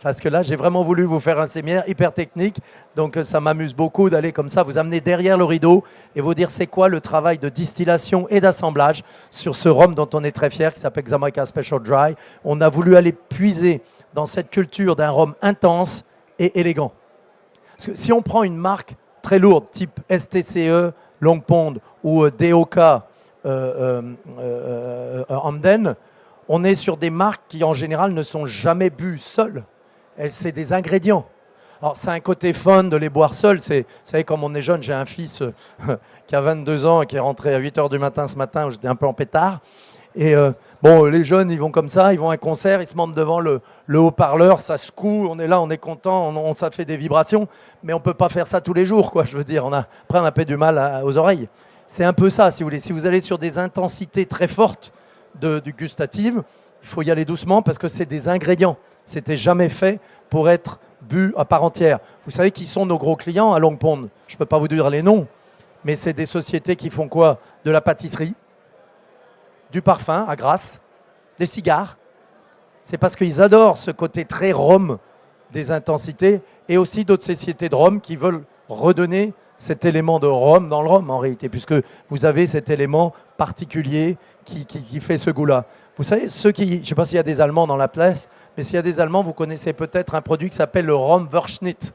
parce que là, j'ai vraiment voulu vous faire un séminaire hyper technique, donc ça m'amuse beaucoup d'aller comme ça, vous amener derrière le rideau et vous dire c'est quoi le travail de distillation et d'assemblage sur ce rhum dont on est très fier, qui s'appelle Jamaica Special Dry. On a voulu aller puiser dans cette culture d'un rhum intense et élégant. Parce que si on prend une marque très lourde, type STCE, Long Pond ou DOK, Hamden, on est sur des marques qui en général ne sont jamais bues seules. C'est des ingrédients. Alors c'est un côté fun de les boire seuls. Vous savez, comme on est jeune, j'ai un fils qui a 22 ans et qui est rentré à 8h du matin ce matin, où j'étais un peu en pétard. Et les jeunes, ils vont comme ça, ils vont à un concert, ils se montent devant le haut-parleur, ça secoue, on est là, on est content, ça fait des vibrations, mais on ne peut pas faire ça tous les jours, quoi. Je veux dire, après on a pas du mal aux oreilles. C'est un peu ça, si vous voulez. Si vous allez sur des intensités très fortes du gustative, il faut y aller doucement parce que c'est des ingrédients. C'était jamais fait pour être bu à part entière. Vous savez qui sont nos gros clients à Long Pond? Je ne peux pas vous dire les noms, mais c'est des sociétés qui font quoi? De la pâtisserie, du parfum à Grasse, des cigares. C'est parce qu'ils adorent ce côté très rhum des intensités et aussi d'autres sociétés de rhum qui veulent redonner cet élément de rhum dans le rhum en réalité, puisque vous avez cet élément particulier qui fait ce goût-là. Vous savez, je ne sais pas s'il y a des Allemands dans la place, mais s'il y a des Allemands, vous connaissez peut-être un produit qui s'appelle le Rhum-Verschnitt.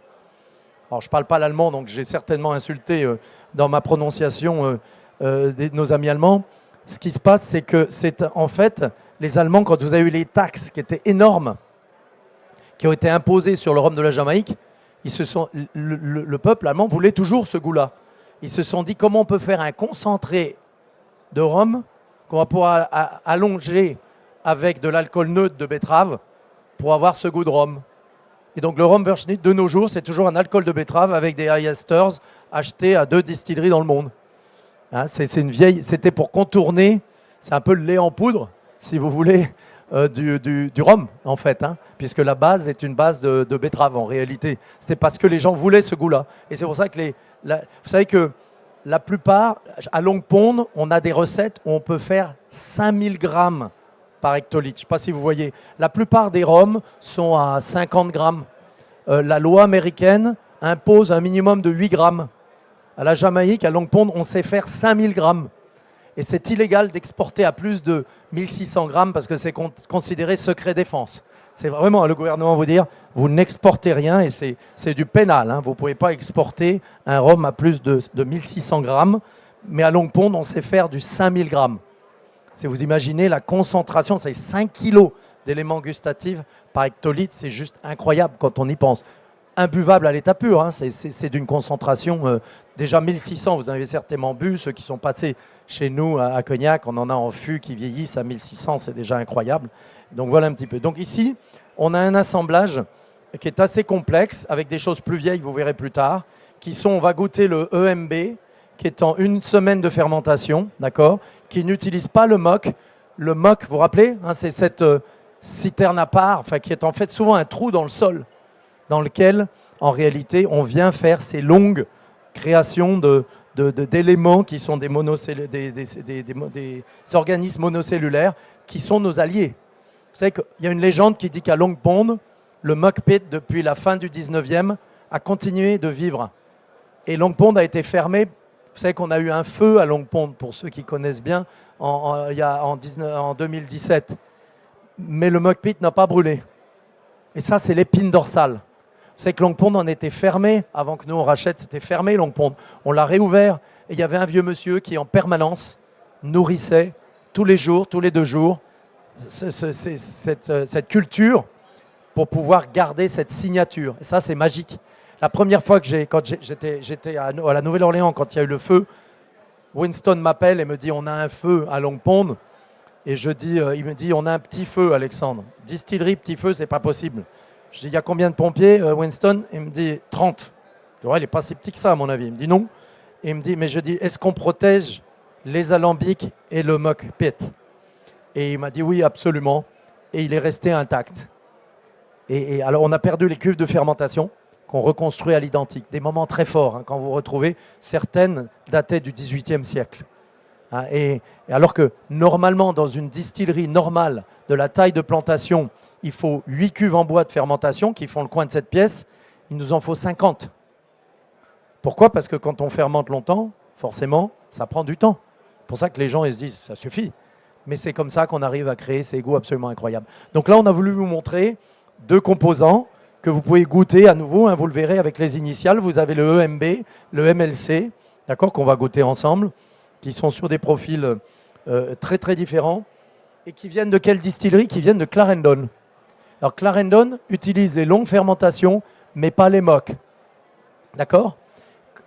Alors, je ne parle pas l'allemand, donc j'ai certainement insulté dans ma prononciation nos amis allemands. Ce qui se passe, c'est que en fait, les Allemands, quand vous avez eu les taxes qui étaient énormes, qui ont été imposées sur le rhum de la Jamaïque, le peuple allemand voulait toujours ce goût-là. Ils se sont dit comment on peut faire un concentré de rhum qu'on va pouvoir allonger avec de l'alcool neutre de betterave pour avoir ce goût de rhum. Et donc le Rhum-Verschnitt de nos jours, c'est toujours un alcool de betterave avec des high esters, acheté à 2 distilleries dans le monde. Hein, c'est une vieille, c'était pour contourner, c'est un peu le lait en poudre, si vous voulez, du rhum, en fait, hein, puisque la base est une base de betterave, en réalité. C'était parce que les gens voulaient ce goût-là. Et c'est pour ça que vous savez que la plupart, à Long Pond, on a des recettes où on peut faire 5000 grammes par hectolitre. Je ne sais pas si vous voyez. La plupart des rhums sont à 50 grammes. La loi américaine impose un minimum de 8 grammes. À la Jamaïque, à Long Pond, on sait faire 5000 grammes. Et c'est illégal d'exporter à plus de 1600 grammes parce que c'est considéré secret défense. C'est vraiment le gouvernement vous dire, vous n'exportez rien et c'est du pénal. Hein. Vous ne pouvez pas exporter un rhum à plus de 1600 grammes. Mais à Long Pond, on sait faire du 5000 grammes. Si vous imaginez la concentration, c'est 5 kilos d'éléments gustatifs par hectolitre. C'est juste incroyable quand on y pense. Imbuvable à l'état pur, hein. C'est d'une concentration déjà 1600, vous en avez certainement bu, ceux qui sont passés chez nous à Cognac, on en a en fût qui vieillissent à 1600, c'est déjà incroyable. Donc voilà un petit peu. Donc ici, on a un assemblage qui est assez complexe, avec des choses plus vieilles, vous verrez plus tard, qui sont, on va goûter le EMB, qui est en 1 semaine de fermentation, d'accord, qui n'utilise pas le mock. Le mock, vous vous rappelez, hein, c'est cette citerne à part, enfin, qui est en fait souvent un trou dans le sol, dans lequel, en réalité, on vient faire ces longues créations d'éléments qui sont des organismes monocellulaires qui sont nos alliés. Vous savez qu'il y a une légende qui dit qu'à Long Pond, le muck pit, depuis la fin du 19e, a continué de vivre. Et Long Pond a été fermé. Vous savez qu'on a eu un feu à Long Pond, pour ceux qui connaissent bien, en 2017. Mais le muck pit n'a pas brûlé. Et ça, c'est l'épine dorsale. C'est que Long Pond en était fermé, avant que nous on rachète, c'était fermé Long Pond. On l'a réouvert et il y avait un vieux monsieur qui en permanence nourrissait tous les jours, tous les 2 jours, cette culture pour pouvoir garder cette signature. Et ça, c'est magique. La première fois que j'étais à la Nouvelle-Orléans, quand il y a eu le feu, Winston m'appelle et me dit « On a un feu à Long Pond ». Et il me dit « On a un petit feu, Alexandre. Distillerie, petit feu, c'est pas possible. » Je dis, il y a combien de pompiers, Winston? Il me dit, 30. Je dis, ouais, il n'est pas si petit que ça, à mon avis. Il me dit, non. Et il me dit, mais je dis, est-ce qu'on protège les alambics et le muck pit? Et il m'a dit, oui, absolument. Et il est resté intact. Et alors, on a perdu les cuves de fermentation qu'on reconstruit à l'identique. Des moments très forts, hein, quand vous retrouvez. Certaines dataient du XVIIIe siècle. Hein, et alors que, normalement, dans une distillerie normale, de la taille de plantation, il faut 8 cuves en bois de fermentation qui font le coin de cette pièce. Il nous en faut 50. Pourquoi? Parce que quand on fermente longtemps, forcément, ça prend du temps. C'est pour ça que les gens ils se disent, ça suffit. Mais c'est comme ça qu'on arrive à créer ces goûts absolument incroyables. Donc là, on a voulu vous montrer 2 composants que vous pouvez goûter à nouveau. Hein, vous le verrez avec les initiales. Vous avez le EMB, le MLC, d'accord, qu'on va goûter ensemble, qui sont sur des profils très très différents et qui viennent de quelle distillerie? Qui viennent de Clarendon. Alors Clarendon utilise les longues fermentations, mais pas les mock. D'accord?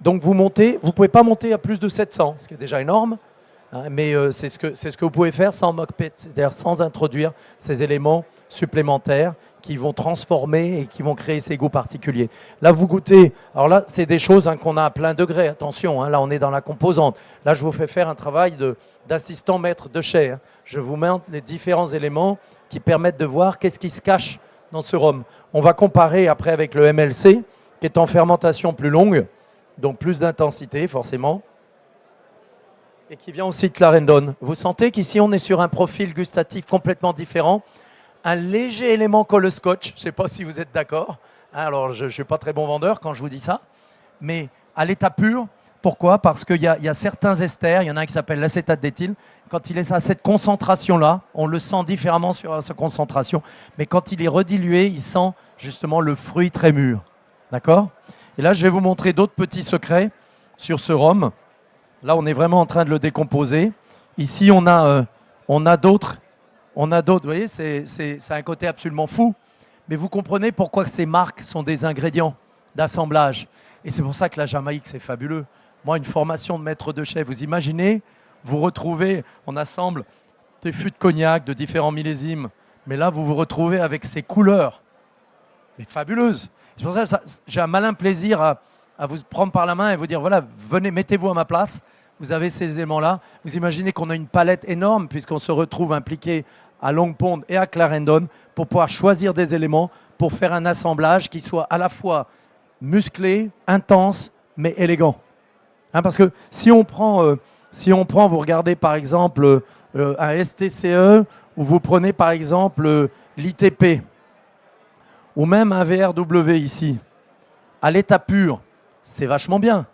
Donc vous ne pouvez pas monter à plus de 700, ce qui est déjà énorme, hein, mais c'est ce que vous pouvez faire sans mock pit, c'est-à-dire sans introduire ces éléments supplémentaires qui vont transformer et qui vont créer ces goûts particuliers. Là, vous goûtez, alors là, c'est des choses hein, qu'on a à plein degré, attention, hein, là on est dans la composante. Là, je vous fais faire un travail d'assistant maître de chai. Hein. Je vous montre les différents éléments qui permettent de voir qu'est-ce qui se cache dans ce rhum. On va comparer après avec le MLC, qui est en fermentation plus longue, donc plus d'intensité forcément, et qui vient aussi de Clarendon. Vous sentez qu'ici on est sur un profil gustatif complètement différent, un léger élément colle scotch, je ne sais pas si vous êtes d'accord, alors je ne suis pas très bon vendeur quand je vous dis ça, mais à l'état pur. Pourquoi? Parce qu'il y a certains esters, il y en a un qui s'appelle l'acétate d'éthyle. Quand il est à cette concentration-là, on le sent différemment sur sa concentration. Mais quand il est redilué, il sent justement le fruit très mûr. D'accord? Et là, je vais vous montrer d'autres petits secrets sur ce rhum. Là, on est vraiment en train de le décomposer. Ici, on a d'autres. Vous voyez, c'est un côté absolument fou. Mais vous comprenez pourquoi ces marques sont des ingrédients d'assemblage. Et c'est pour ça que la Jamaïque, c'est fabuleux. Moi, une formation de maître de chai, vous imaginez, vous retrouvez, on assemble des fûts de cognac de différents millésimes, mais là, vous vous retrouvez avec ces couleurs, mais fabuleuses. C'est pour ça que j'ai un malin plaisir à vous prendre par la main et vous dire, voilà, venez, mettez-vous à ma place. Vous avez ces éléments-là. Vous imaginez qu'on a une palette énorme puisqu'on se retrouve impliqué à Long Pond et à Clarendon pour pouvoir choisir des éléments pour faire un assemblage qui soit à la fois musclé, intense, mais élégant. Hein, parce que si on prend, vous regardez par exemple un STCE, ou vous prenez par exemple l'ITP, ou même un VRW ici, à l'état pur, c'est vachement bien.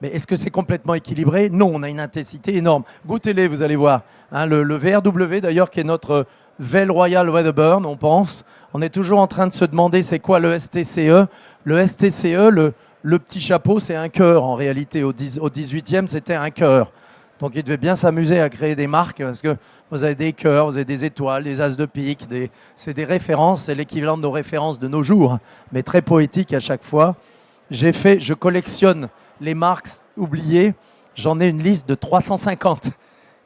Mais est-ce que c'est complètement équilibré? Non, on a une intensité énorme. Goûtez-les, vous allez voir. Hein, le VRW d'ailleurs, qui est notre Vale Royal Wedderburn, on pense. On est toujours en train de se demander c'est quoi le STCE. Le STCE, le petit chapeau, c'est un cœur en réalité. Au 18e, c'était un cœur. Donc il devait bien s'amuser à créer des marques parce que vous avez des cœurs, vous avez des étoiles, des as de pique. C'est des références, c'est l'équivalent de nos références de nos jours, mais très poétique à chaque fois. Je collectionne les marques oubliées, j'en ai une liste de 350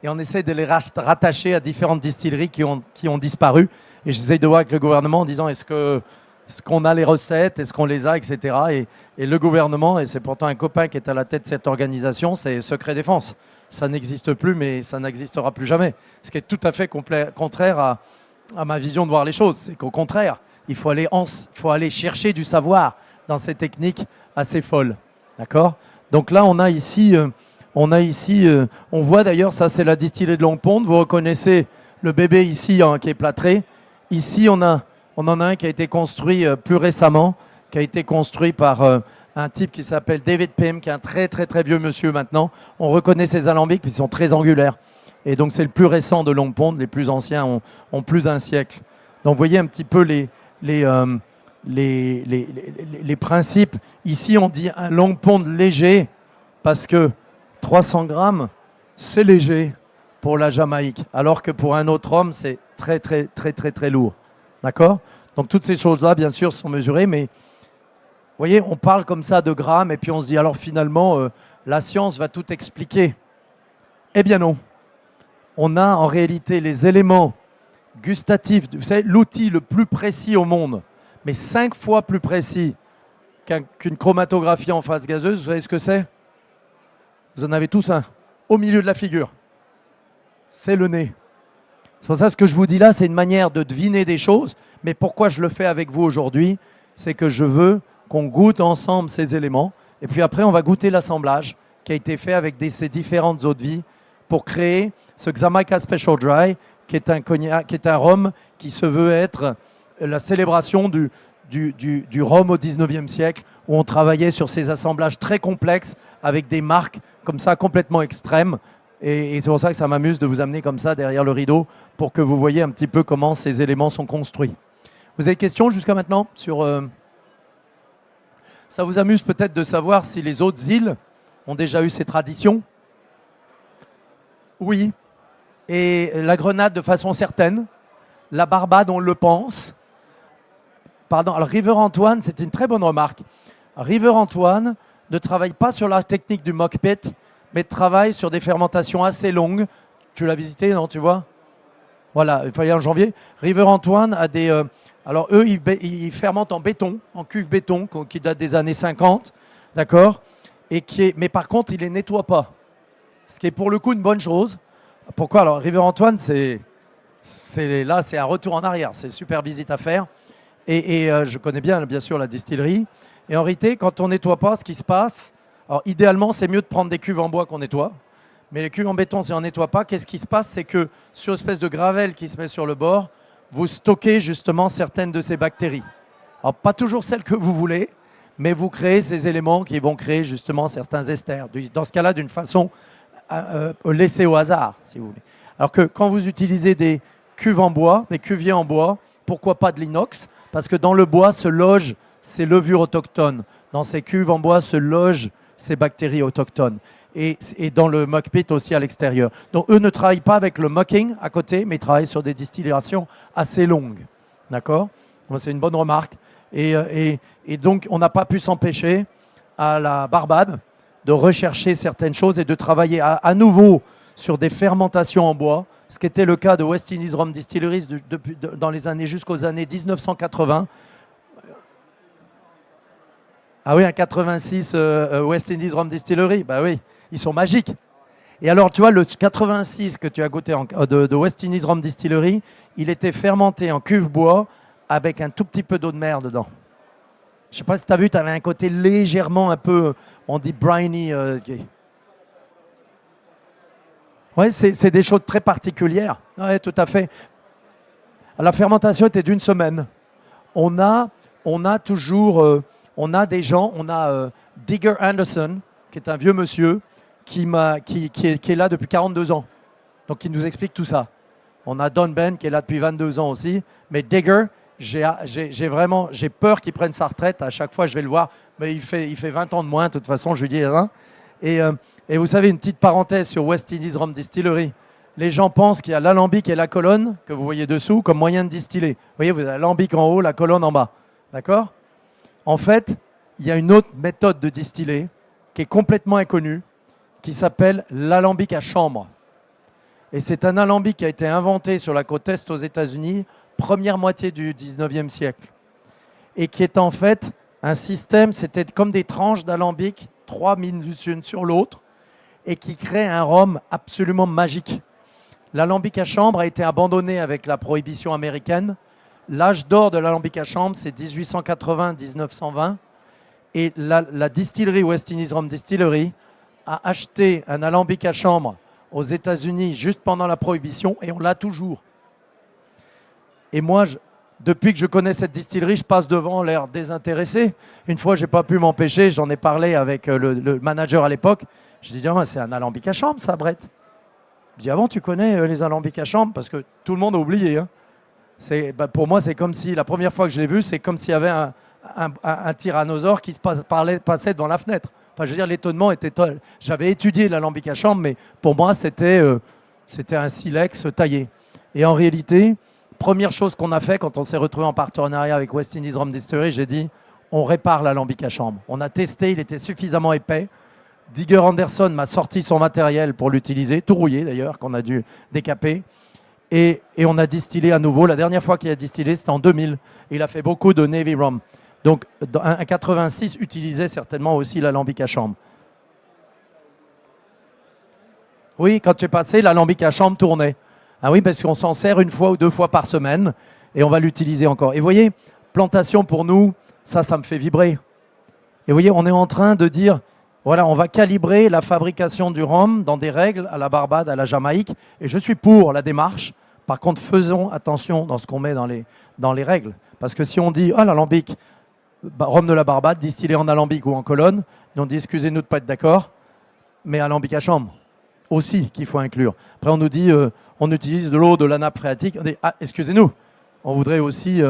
et on essaie de les rattacher à différentes distilleries qui ont disparu et j'essaie de voir avec le gouvernement en disant est-ce qu'on a les recettes, est-ce qu'on les a, etc. Et le gouvernement, et c'est pourtant un copain qui est à la tête de cette organisation, c'est Secret Défense. Ça n'existe plus, mais ça n'existera plus jamais. Ce qui est tout à fait contraire à ma vision de voir les choses. C'est qu'au contraire, il faut aller chercher du savoir dans ces techniques assez folles. D'accord? Donc là, on voit d'ailleurs, ça c'est la distillerie de Long Pond. Vous reconnaissez le bébé ici qui est plâtré. Ici, on en a un qui a été construit plus récemment, qui a été construit par un type qui s'appelle David Pym, qui est un très très très vieux monsieur maintenant. On reconnaît ses alambics, puis ils sont très angulaires. Et donc c'est le plus récent de Long Pond. Les plus anciens ont plus d'un siècle. Donc vous voyez un petit peu les principes. Ici, on dit un Long Pond léger parce que 300 grammes, c'est léger pour la Jamaïque, alors que pour un autre homme, c'est très, très, très, très, très lourd. D'accord? Donc, toutes ces choses-là, bien sûr, sont mesurées, mais vous voyez, on parle comme ça de grammes et puis on se dit, alors finalement, la science va tout expliquer. Eh bien non. On a en réalité les éléments gustatifs, vous savez, l'outil le plus précis au monde, mais 5 fois plus précis qu'une chromatographie en phase gazeuse. Vous savez ce que c'est? Vous en avez tous un, au milieu de la figure. C'est le nez. C'est pour ça que ce que je vous dis là, c'est une manière de deviner des choses. Mais pourquoi je le fais avec vous aujourd'hui? C'est que je veux qu'on goûte ensemble ces éléments. Et puis après, on va goûter l'assemblage qui a été fait avec ces différentes eaux de vie pour créer ce Jamaica Special Dry, qui est un cognac, qui est un rhum qui se veut être la célébration du rhum au 19e siècle, où on travaillait sur ces assemblages très complexes avec des marques comme ça complètement extrêmes. Et c'est pour ça que ça m'amuse de vous amener comme ça derrière le rideau pour que vous voyez un petit peu comment ces éléments sont construits. Vous avez des questions jusqu'à maintenant sur... Ça vous amuse peut-être de savoir si les autres îles ont déjà eu ces traditions? Oui. Et la Grenade de façon certaine. La Barbade, on le pense. Pardon, alors River-Antoine, c'est une très bonne remarque. River-Antoine ne travaille pas sur la technique du mock pit, mais travaille sur des fermentations assez longues. Tu l'as visité, non, tu vois? Voilà, il fallait en janvier. River-Antoine a des... alors eux, ils fermentent en béton, en cuve béton, qui date des années 50, d'accord? Mais par contre, ils ne les nettoient pas. Ce qui est pour le coup une bonne chose. Pourquoi? Alors River-Antoine, c'est un retour en arrière. C'est une super visite à faire. Et je connais bien sûr, la distillerie. Et en réalité, quand on ne nettoie pas, ce qui se passe... Alors, idéalement, c'est mieux de prendre des cuves en bois qu'on nettoie. Mais les cuves en béton, si on ne nettoie pas, qu'est-ce qui se passe? C'est que sur une espèce de gravelle qui se met sur le bord, vous stockez justement certaines de ces bactéries. Alors, pas toujours celles que vous voulez, mais vous créez ces éléments qui vont créer justement certains esters. Dans ce cas-là, d'une façon laissée au hasard, si vous voulez. Alors que quand vous utilisez des cuves en bois, des cuviers en bois, pourquoi pas de l'inox? Parce que dans le bois se logent ces levures autochtones. Dans ces cuves en bois se logent ces bactéries autochtones. Et dans le mock pit aussi à l'extérieur. Donc eux ne travaillent pas avec le mucking à côté, mais ils travaillent sur des distillations assez longues. D'accord? C'est une bonne remarque. Et donc on n'a pas pu s'empêcher à la Barbade de rechercher certaines choses et de travailler à nouveau sur des fermentations en bois, ce qui était le cas de West Indies Rum Distilleries dans les années jusqu'aux années 1980. Ah oui, un 86 West Indies Rum Distillery. Bah oui, ils sont magiques. Et alors, tu vois, le 86 que tu as goûté de West Indies Rum Distillery, il était fermenté en cuve bois avec un tout petit peu d'eau de mer dedans. Je sais pas si tu as vu, tu avais un côté légèrement un peu, on dit briny. Oui, c'est des choses très particulières. Oui, tout à fait. La fermentation était d'une semaine. On a toujours, on a des gens, on a Digger Anderson, qui est un vieux monsieur, qui est là depuis 42 ans. Donc, il nous explique tout ça. On a Don Ben, qui est là depuis 22 ans aussi. Mais Digger, j'ai peur qu'il prenne sa retraite. À chaque fois, je vais le voir. Mais il fait 20 ans de moins, de toute façon, je lui dis. Hein. Et vous savez, une petite parenthèse sur West Indies Rum Distillery. Les gens pensent qu'il y a l'alambic et la colonne, que vous voyez dessous, comme moyen de distiller. Vous voyez, vous avez l'alambic en haut, la colonne en bas. D'accord ? En fait, il y a une autre méthode de distiller qui est complètement inconnue, qui s'appelle l'alambic à chambre. Et c'est un alambic qui a été inventé sur la côte est aux États-Unis, première moitié du 19e siècle. Et qui est en fait un système, c'était comme des tranches d'alambic, 3 minutes l'une sur l'autre, et qui crée un rhum absolument magique. L'alambic à chambre a été abandonné avec la prohibition américaine. L'âge d'or de l'alambic à chambre, c'est 1880-1920. Et la distillerie West Indies Rum Distillery a acheté un alambic à chambre aux États-Unis juste pendant la prohibition et on l'a toujours. Et moi, depuis que je connais cette distillerie, je passe devant l'air désintéressé. Une fois, je n'ai pas pu m'empêcher, j'en ai parlé avec le manager à l'époque. Je dis, ah, c'est un alambic à chambre, ça, Brett. Je dis, ah bon, tu connais les alambics à chambre? Parce que tout le monde a oublié. Hein. Pour moi, c'est comme si, la première fois que je l'ai vu, c'est comme s'il y avait un tyrannosaure qui passait devant la fenêtre. Enfin, je veux dire, l'étonnement était tel. J'avais étudié l'alambic à chambre, mais pour moi, c'était un silex taillé. Et en réalité, première chose qu'on a fait quand on s'est retrouvé en partenariat avec West Indies Rum Distillery, j'ai dit, on répare l'alambic à chambre. On a testé, il était suffisamment épais. Digger Anderson m'a sorti son matériel pour l'utiliser, tout rouillé d'ailleurs, qu'on a dû décaper. Et on a distillé à nouveau. La dernière fois qu'il a distillé, c'était en 2000. Il a fait beaucoup de Navy Rum. Donc, un 86 utilisait certainement aussi l'alambic à chambre. Oui, quand tu es passé, l'alambic à chambre tournait. Ah oui, parce qu'on s'en sert 1 fois ou 2 fois par semaine et on va l'utiliser encore. Et vous voyez, plantation pour nous, ça me fait vibrer. Et vous voyez, on est en train de dire, voilà, on va calibrer la fabrication du rhum dans des règles à la Barbade, à la Jamaïque. Et je suis pour la démarche. Par contre, faisons attention dans ce qu'on met dans les règles. Parce que si on dit, ah, l'alambic, rhum de la Barbade, distillé en alambic ou en colonne, on dit, excusez-nous de ne pas être d'accord, mais alambic à chambre aussi qu'il faut inclure. Après, on nous dit, on utilise de l'eau de la nappe phréatique. On dit, ah, excusez-nous, on voudrait aussi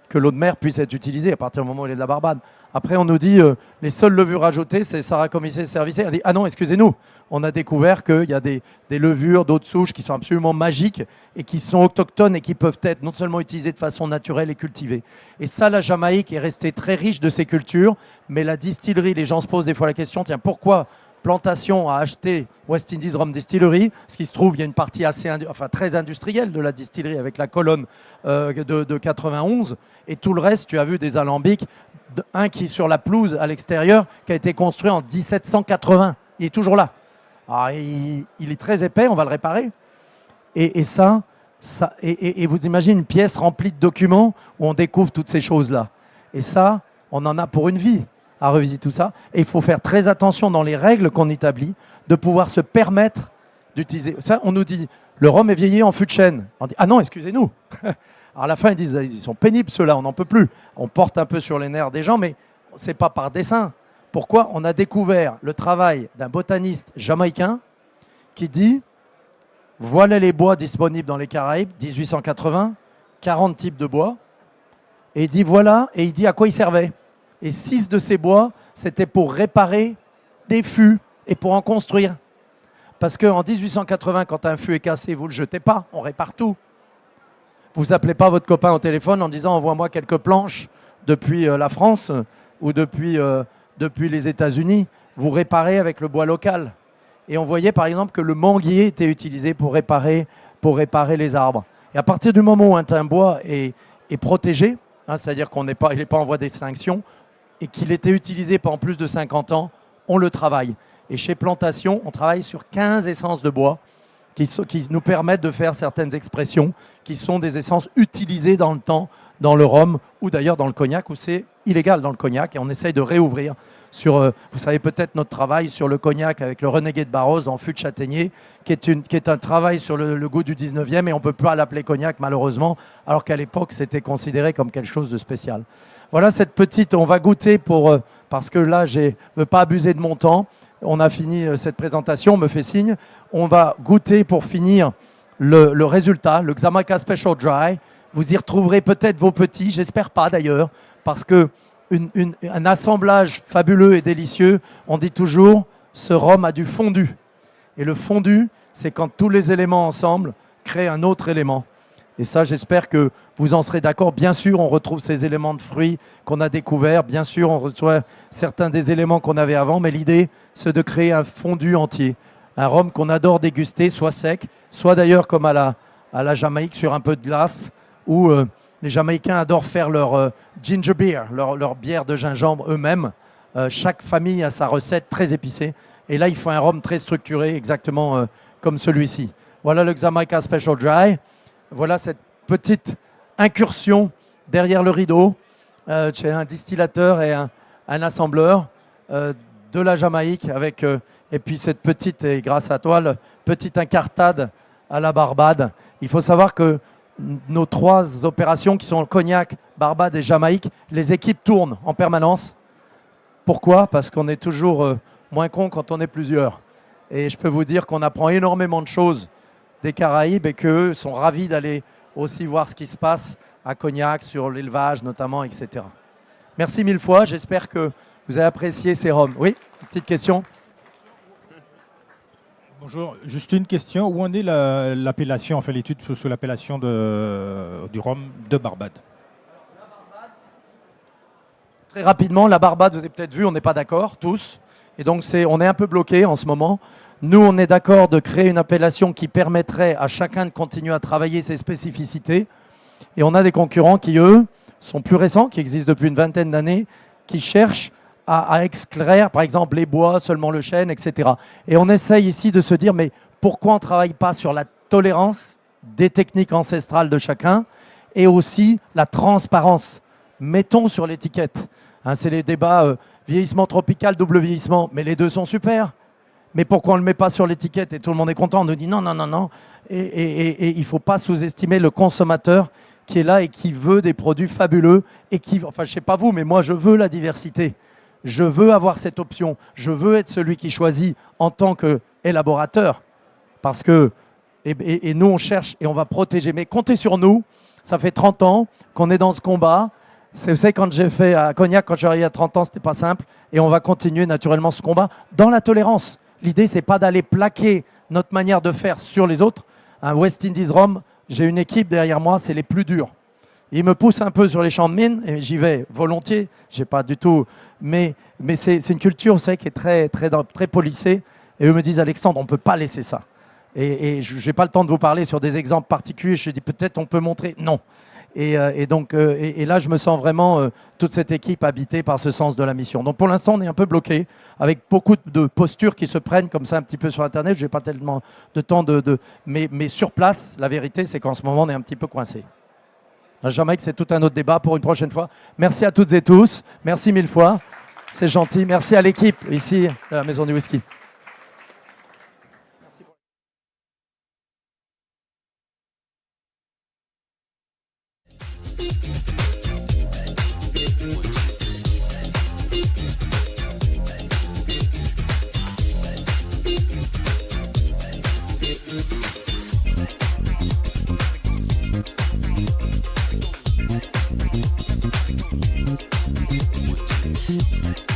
que l'eau de mer puisse être utilisée à partir du moment où elle est de la Barbade. Après, on nous dit, les seules levures ajoutées, c'est Saccharomyces cerevisiae. On dit, ah non, excusez-nous, on a découvert qu'il y a des levures d'autres souches qui sont absolument magiques et qui sont autochtones et qui peuvent être non seulement utilisées de façon naturelle et cultivées. Et ça, la Jamaïque est restée très riche de ces cultures, mais la distillerie, les gens se posent des fois la question, tiens, pourquoi Plantation a acheté West Indies Rum Distillery? Ce qui se trouve, il y a une partie très industrielle de la distillerie avec la colonne de 91. Et tout le reste, tu as vu des alambics, un qui est sur la pelouse à l'extérieur, qui a été construit en 1780. Il est toujours là. Alors, il est très épais, on va le réparer. Et vous imaginez une pièce remplie de documents où on découvre toutes ces choses-là. Et ça, on en a pour une vie à revisiter tout ça. Et il faut faire très attention dans les règles qu'on établit, de pouvoir se permettre d'utiliser. Ça, on nous dit, le rhum est vieilli en fût de chêne. On dit, ah non, excusez-nous. Alors à la fin, ils disent, ils sont pénibles ceux-là, on n'en peut plus. On porte un peu sur les nerfs des gens, mais ce n'est pas par dessein. Pourquoi? On a découvert le travail d'un botaniste jamaïcain qui dit, voilà les bois disponibles dans les Caraïbes, 1880, 40 types de bois. Et il dit, voilà, et il dit à quoi ils servaient. Et 6 de ces bois, c'était pour réparer des fûts et pour en construire. Parce qu'en 1880, quand un fût est cassé, vous ne le jetez pas, on répare tout. Vous n'appelez pas votre copain au téléphone en disant « envoie-moi quelques planches depuis la France ou depuis les États-Unis ». Vous réparez avec le bois local. Et on voyait par exemple que le manguier était utilisé pour réparer les arbres. Et à partir du moment où un bois est protégé, hein, c'est-à-dire qu'il n'est pas en voie d'extinction, et qu'il était utilisé pendant plus de 50 ans, on le travaille. Et chez Plantation, on travaille sur 15 essences de bois qui nous permettent de faire certaines expressions qui sont des essences utilisées dans le temps, dans le rhum ou d'ailleurs dans le cognac, où c'est illégal dans le cognac. Et on essaye de réouvrir sur, vous savez peut-être notre travail sur le cognac avec le Renegade Barrows en fût de châtaignier, qui est un travail sur le goût du 19e, et on ne peut pas l'appeler cognac malheureusement, alors qu'à l'époque c'était considéré comme quelque chose de spécial. Voilà cette petite, on va goûter parce que là je ne veux pas abuser de mon temps. On a fini cette présentation, on me fait signe. On va goûter pour finir le résultat, le Xamaica Special Dry. Vous y retrouverez peut-être vos petits, j'espère pas d'ailleurs, parce que un assemblage fabuleux et délicieux, on dit toujours, ce rhum a du fondu. Et le fondu, c'est quand tous les éléments ensemble créent un autre élément. Et ça, j'espère que vous en serez d'accord. Bien sûr, on retrouve ces éléments de fruits qu'on a découverts. Bien sûr, on retrouve certains des éléments qu'on avait avant. Mais l'idée, c'est de créer un fondu entier. Un rhum qu'on adore déguster, soit sec, soit d'ailleurs comme à la Jamaïque, sur un peu de glace, où les Jamaïcains adorent faire leur ginger beer, leur bière de gingembre eux-mêmes. Chaque famille a sa recette très épicée. Et là, il faut un rhum très structuré, exactement comme celui-ci. Voilà le Xamaica Special Dry. Voilà cette petite incursion derrière le rideau chez un distillateur et un assembleur de la Jamaïque avec et puis cette petite, et grâce à toi, petite incartade à la Barbade. Il faut savoir que nos 3 opérations qui sont Cognac, Barbade et Jamaïque, les équipes tournent en permanence. Pourquoi ? Parce qu'on est toujours moins con quand on est plusieurs. Et je peux vous dire qu'on apprend énormément de choses des Caraïbes et qu'eux sont ravis d'aller aussi voir ce qui se passe à Cognac, sur l'élevage notamment, etc. Merci 1000 fois, j'espère que vous avez apprécié ces rhums. Oui, une petite question ? Bonjour, juste une question. Où en est l'appellation, on fait l'étude sous l'appellation du rhum de Barbade ? Très rapidement, la Barbade, vous avez peut-être vu, on n'est pas d'accord, tous. Et donc, on est un peu bloqué en ce moment. Nous, on est d'accord de créer une appellation qui permettrait à chacun de continuer à travailler ses spécificités. Et on a des concurrents qui, eux, sont plus récents, qui existent depuis une vingtaine d'années, qui cherchent à extraire, par exemple, les bois, seulement le chêne, etc. Et on essaye ici de se dire, mais pourquoi on ne travaille pas sur la tolérance des techniques ancestrales de chacun et aussi la transparence ? Mettons sur l'étiquette. Hein, c'est les débats vieillissement tropical, double vieillissement, mais les deux sont super. Mais pourquoi on ne le met pas sur l'étiquette et tout le monde est content ? On nous dit non, non, non, non. Et il ne faut pas sous-estimer le consommateur qui est là et qui veut des produits fabuleux et qui, enfin je ne sais pas vous, mais moi je veux la diversité. Je veux avoir cette option. Je veux être celui qui choisit en tant qu'élaborateur. Parce que, et nous on cherche et on va protéger. Mais comptez sur nous, ça fait 30 ans qu'on est dans ce combat. Vous savez, quand j'ai fait à Cognac, quand je suis arrivé à 30 ans, c'était pas simple. Et on va continuer naturellement ce combat dans la tolérance. L'idée, c'est pas d'aller plaquer notre manière de faire sur les autres. Un West Indies Rhum, j'ai une équipe derrière moi, c'est les plus durs. Ils me poussent un peu sur les champs de mine et j'y vais volontiers. J'ai pas du tout, mais c'est une culture, vous savez, qui est très, très, très policée. Et eux me disent, Alexandre, on peut pas laisser ça. Et je n'ai pas le temps de vous parler sur des exemples particuliers. Je dis peut-être on peut montrer. Non. Et donc, là, je me sens vraiment toute cette équipe habitée par ce sens de la mission. Donc, pour l'instant, on est un peu bloqué avec beaucoup de postures qui se prennent comme ça un petit peu sur Internet. Je n'ai pas tellement de temps mais sur place, la vérité, c'est qu'en ce moment, on est un petit peu coincé. La Jamaïque, c'est tout un autre débat pour une prochaine fois. Merci à toutes et tous. Merci 1000 fois. C'est gentil. Merci à l'équipe ici de la Maison du Whisky. Merci.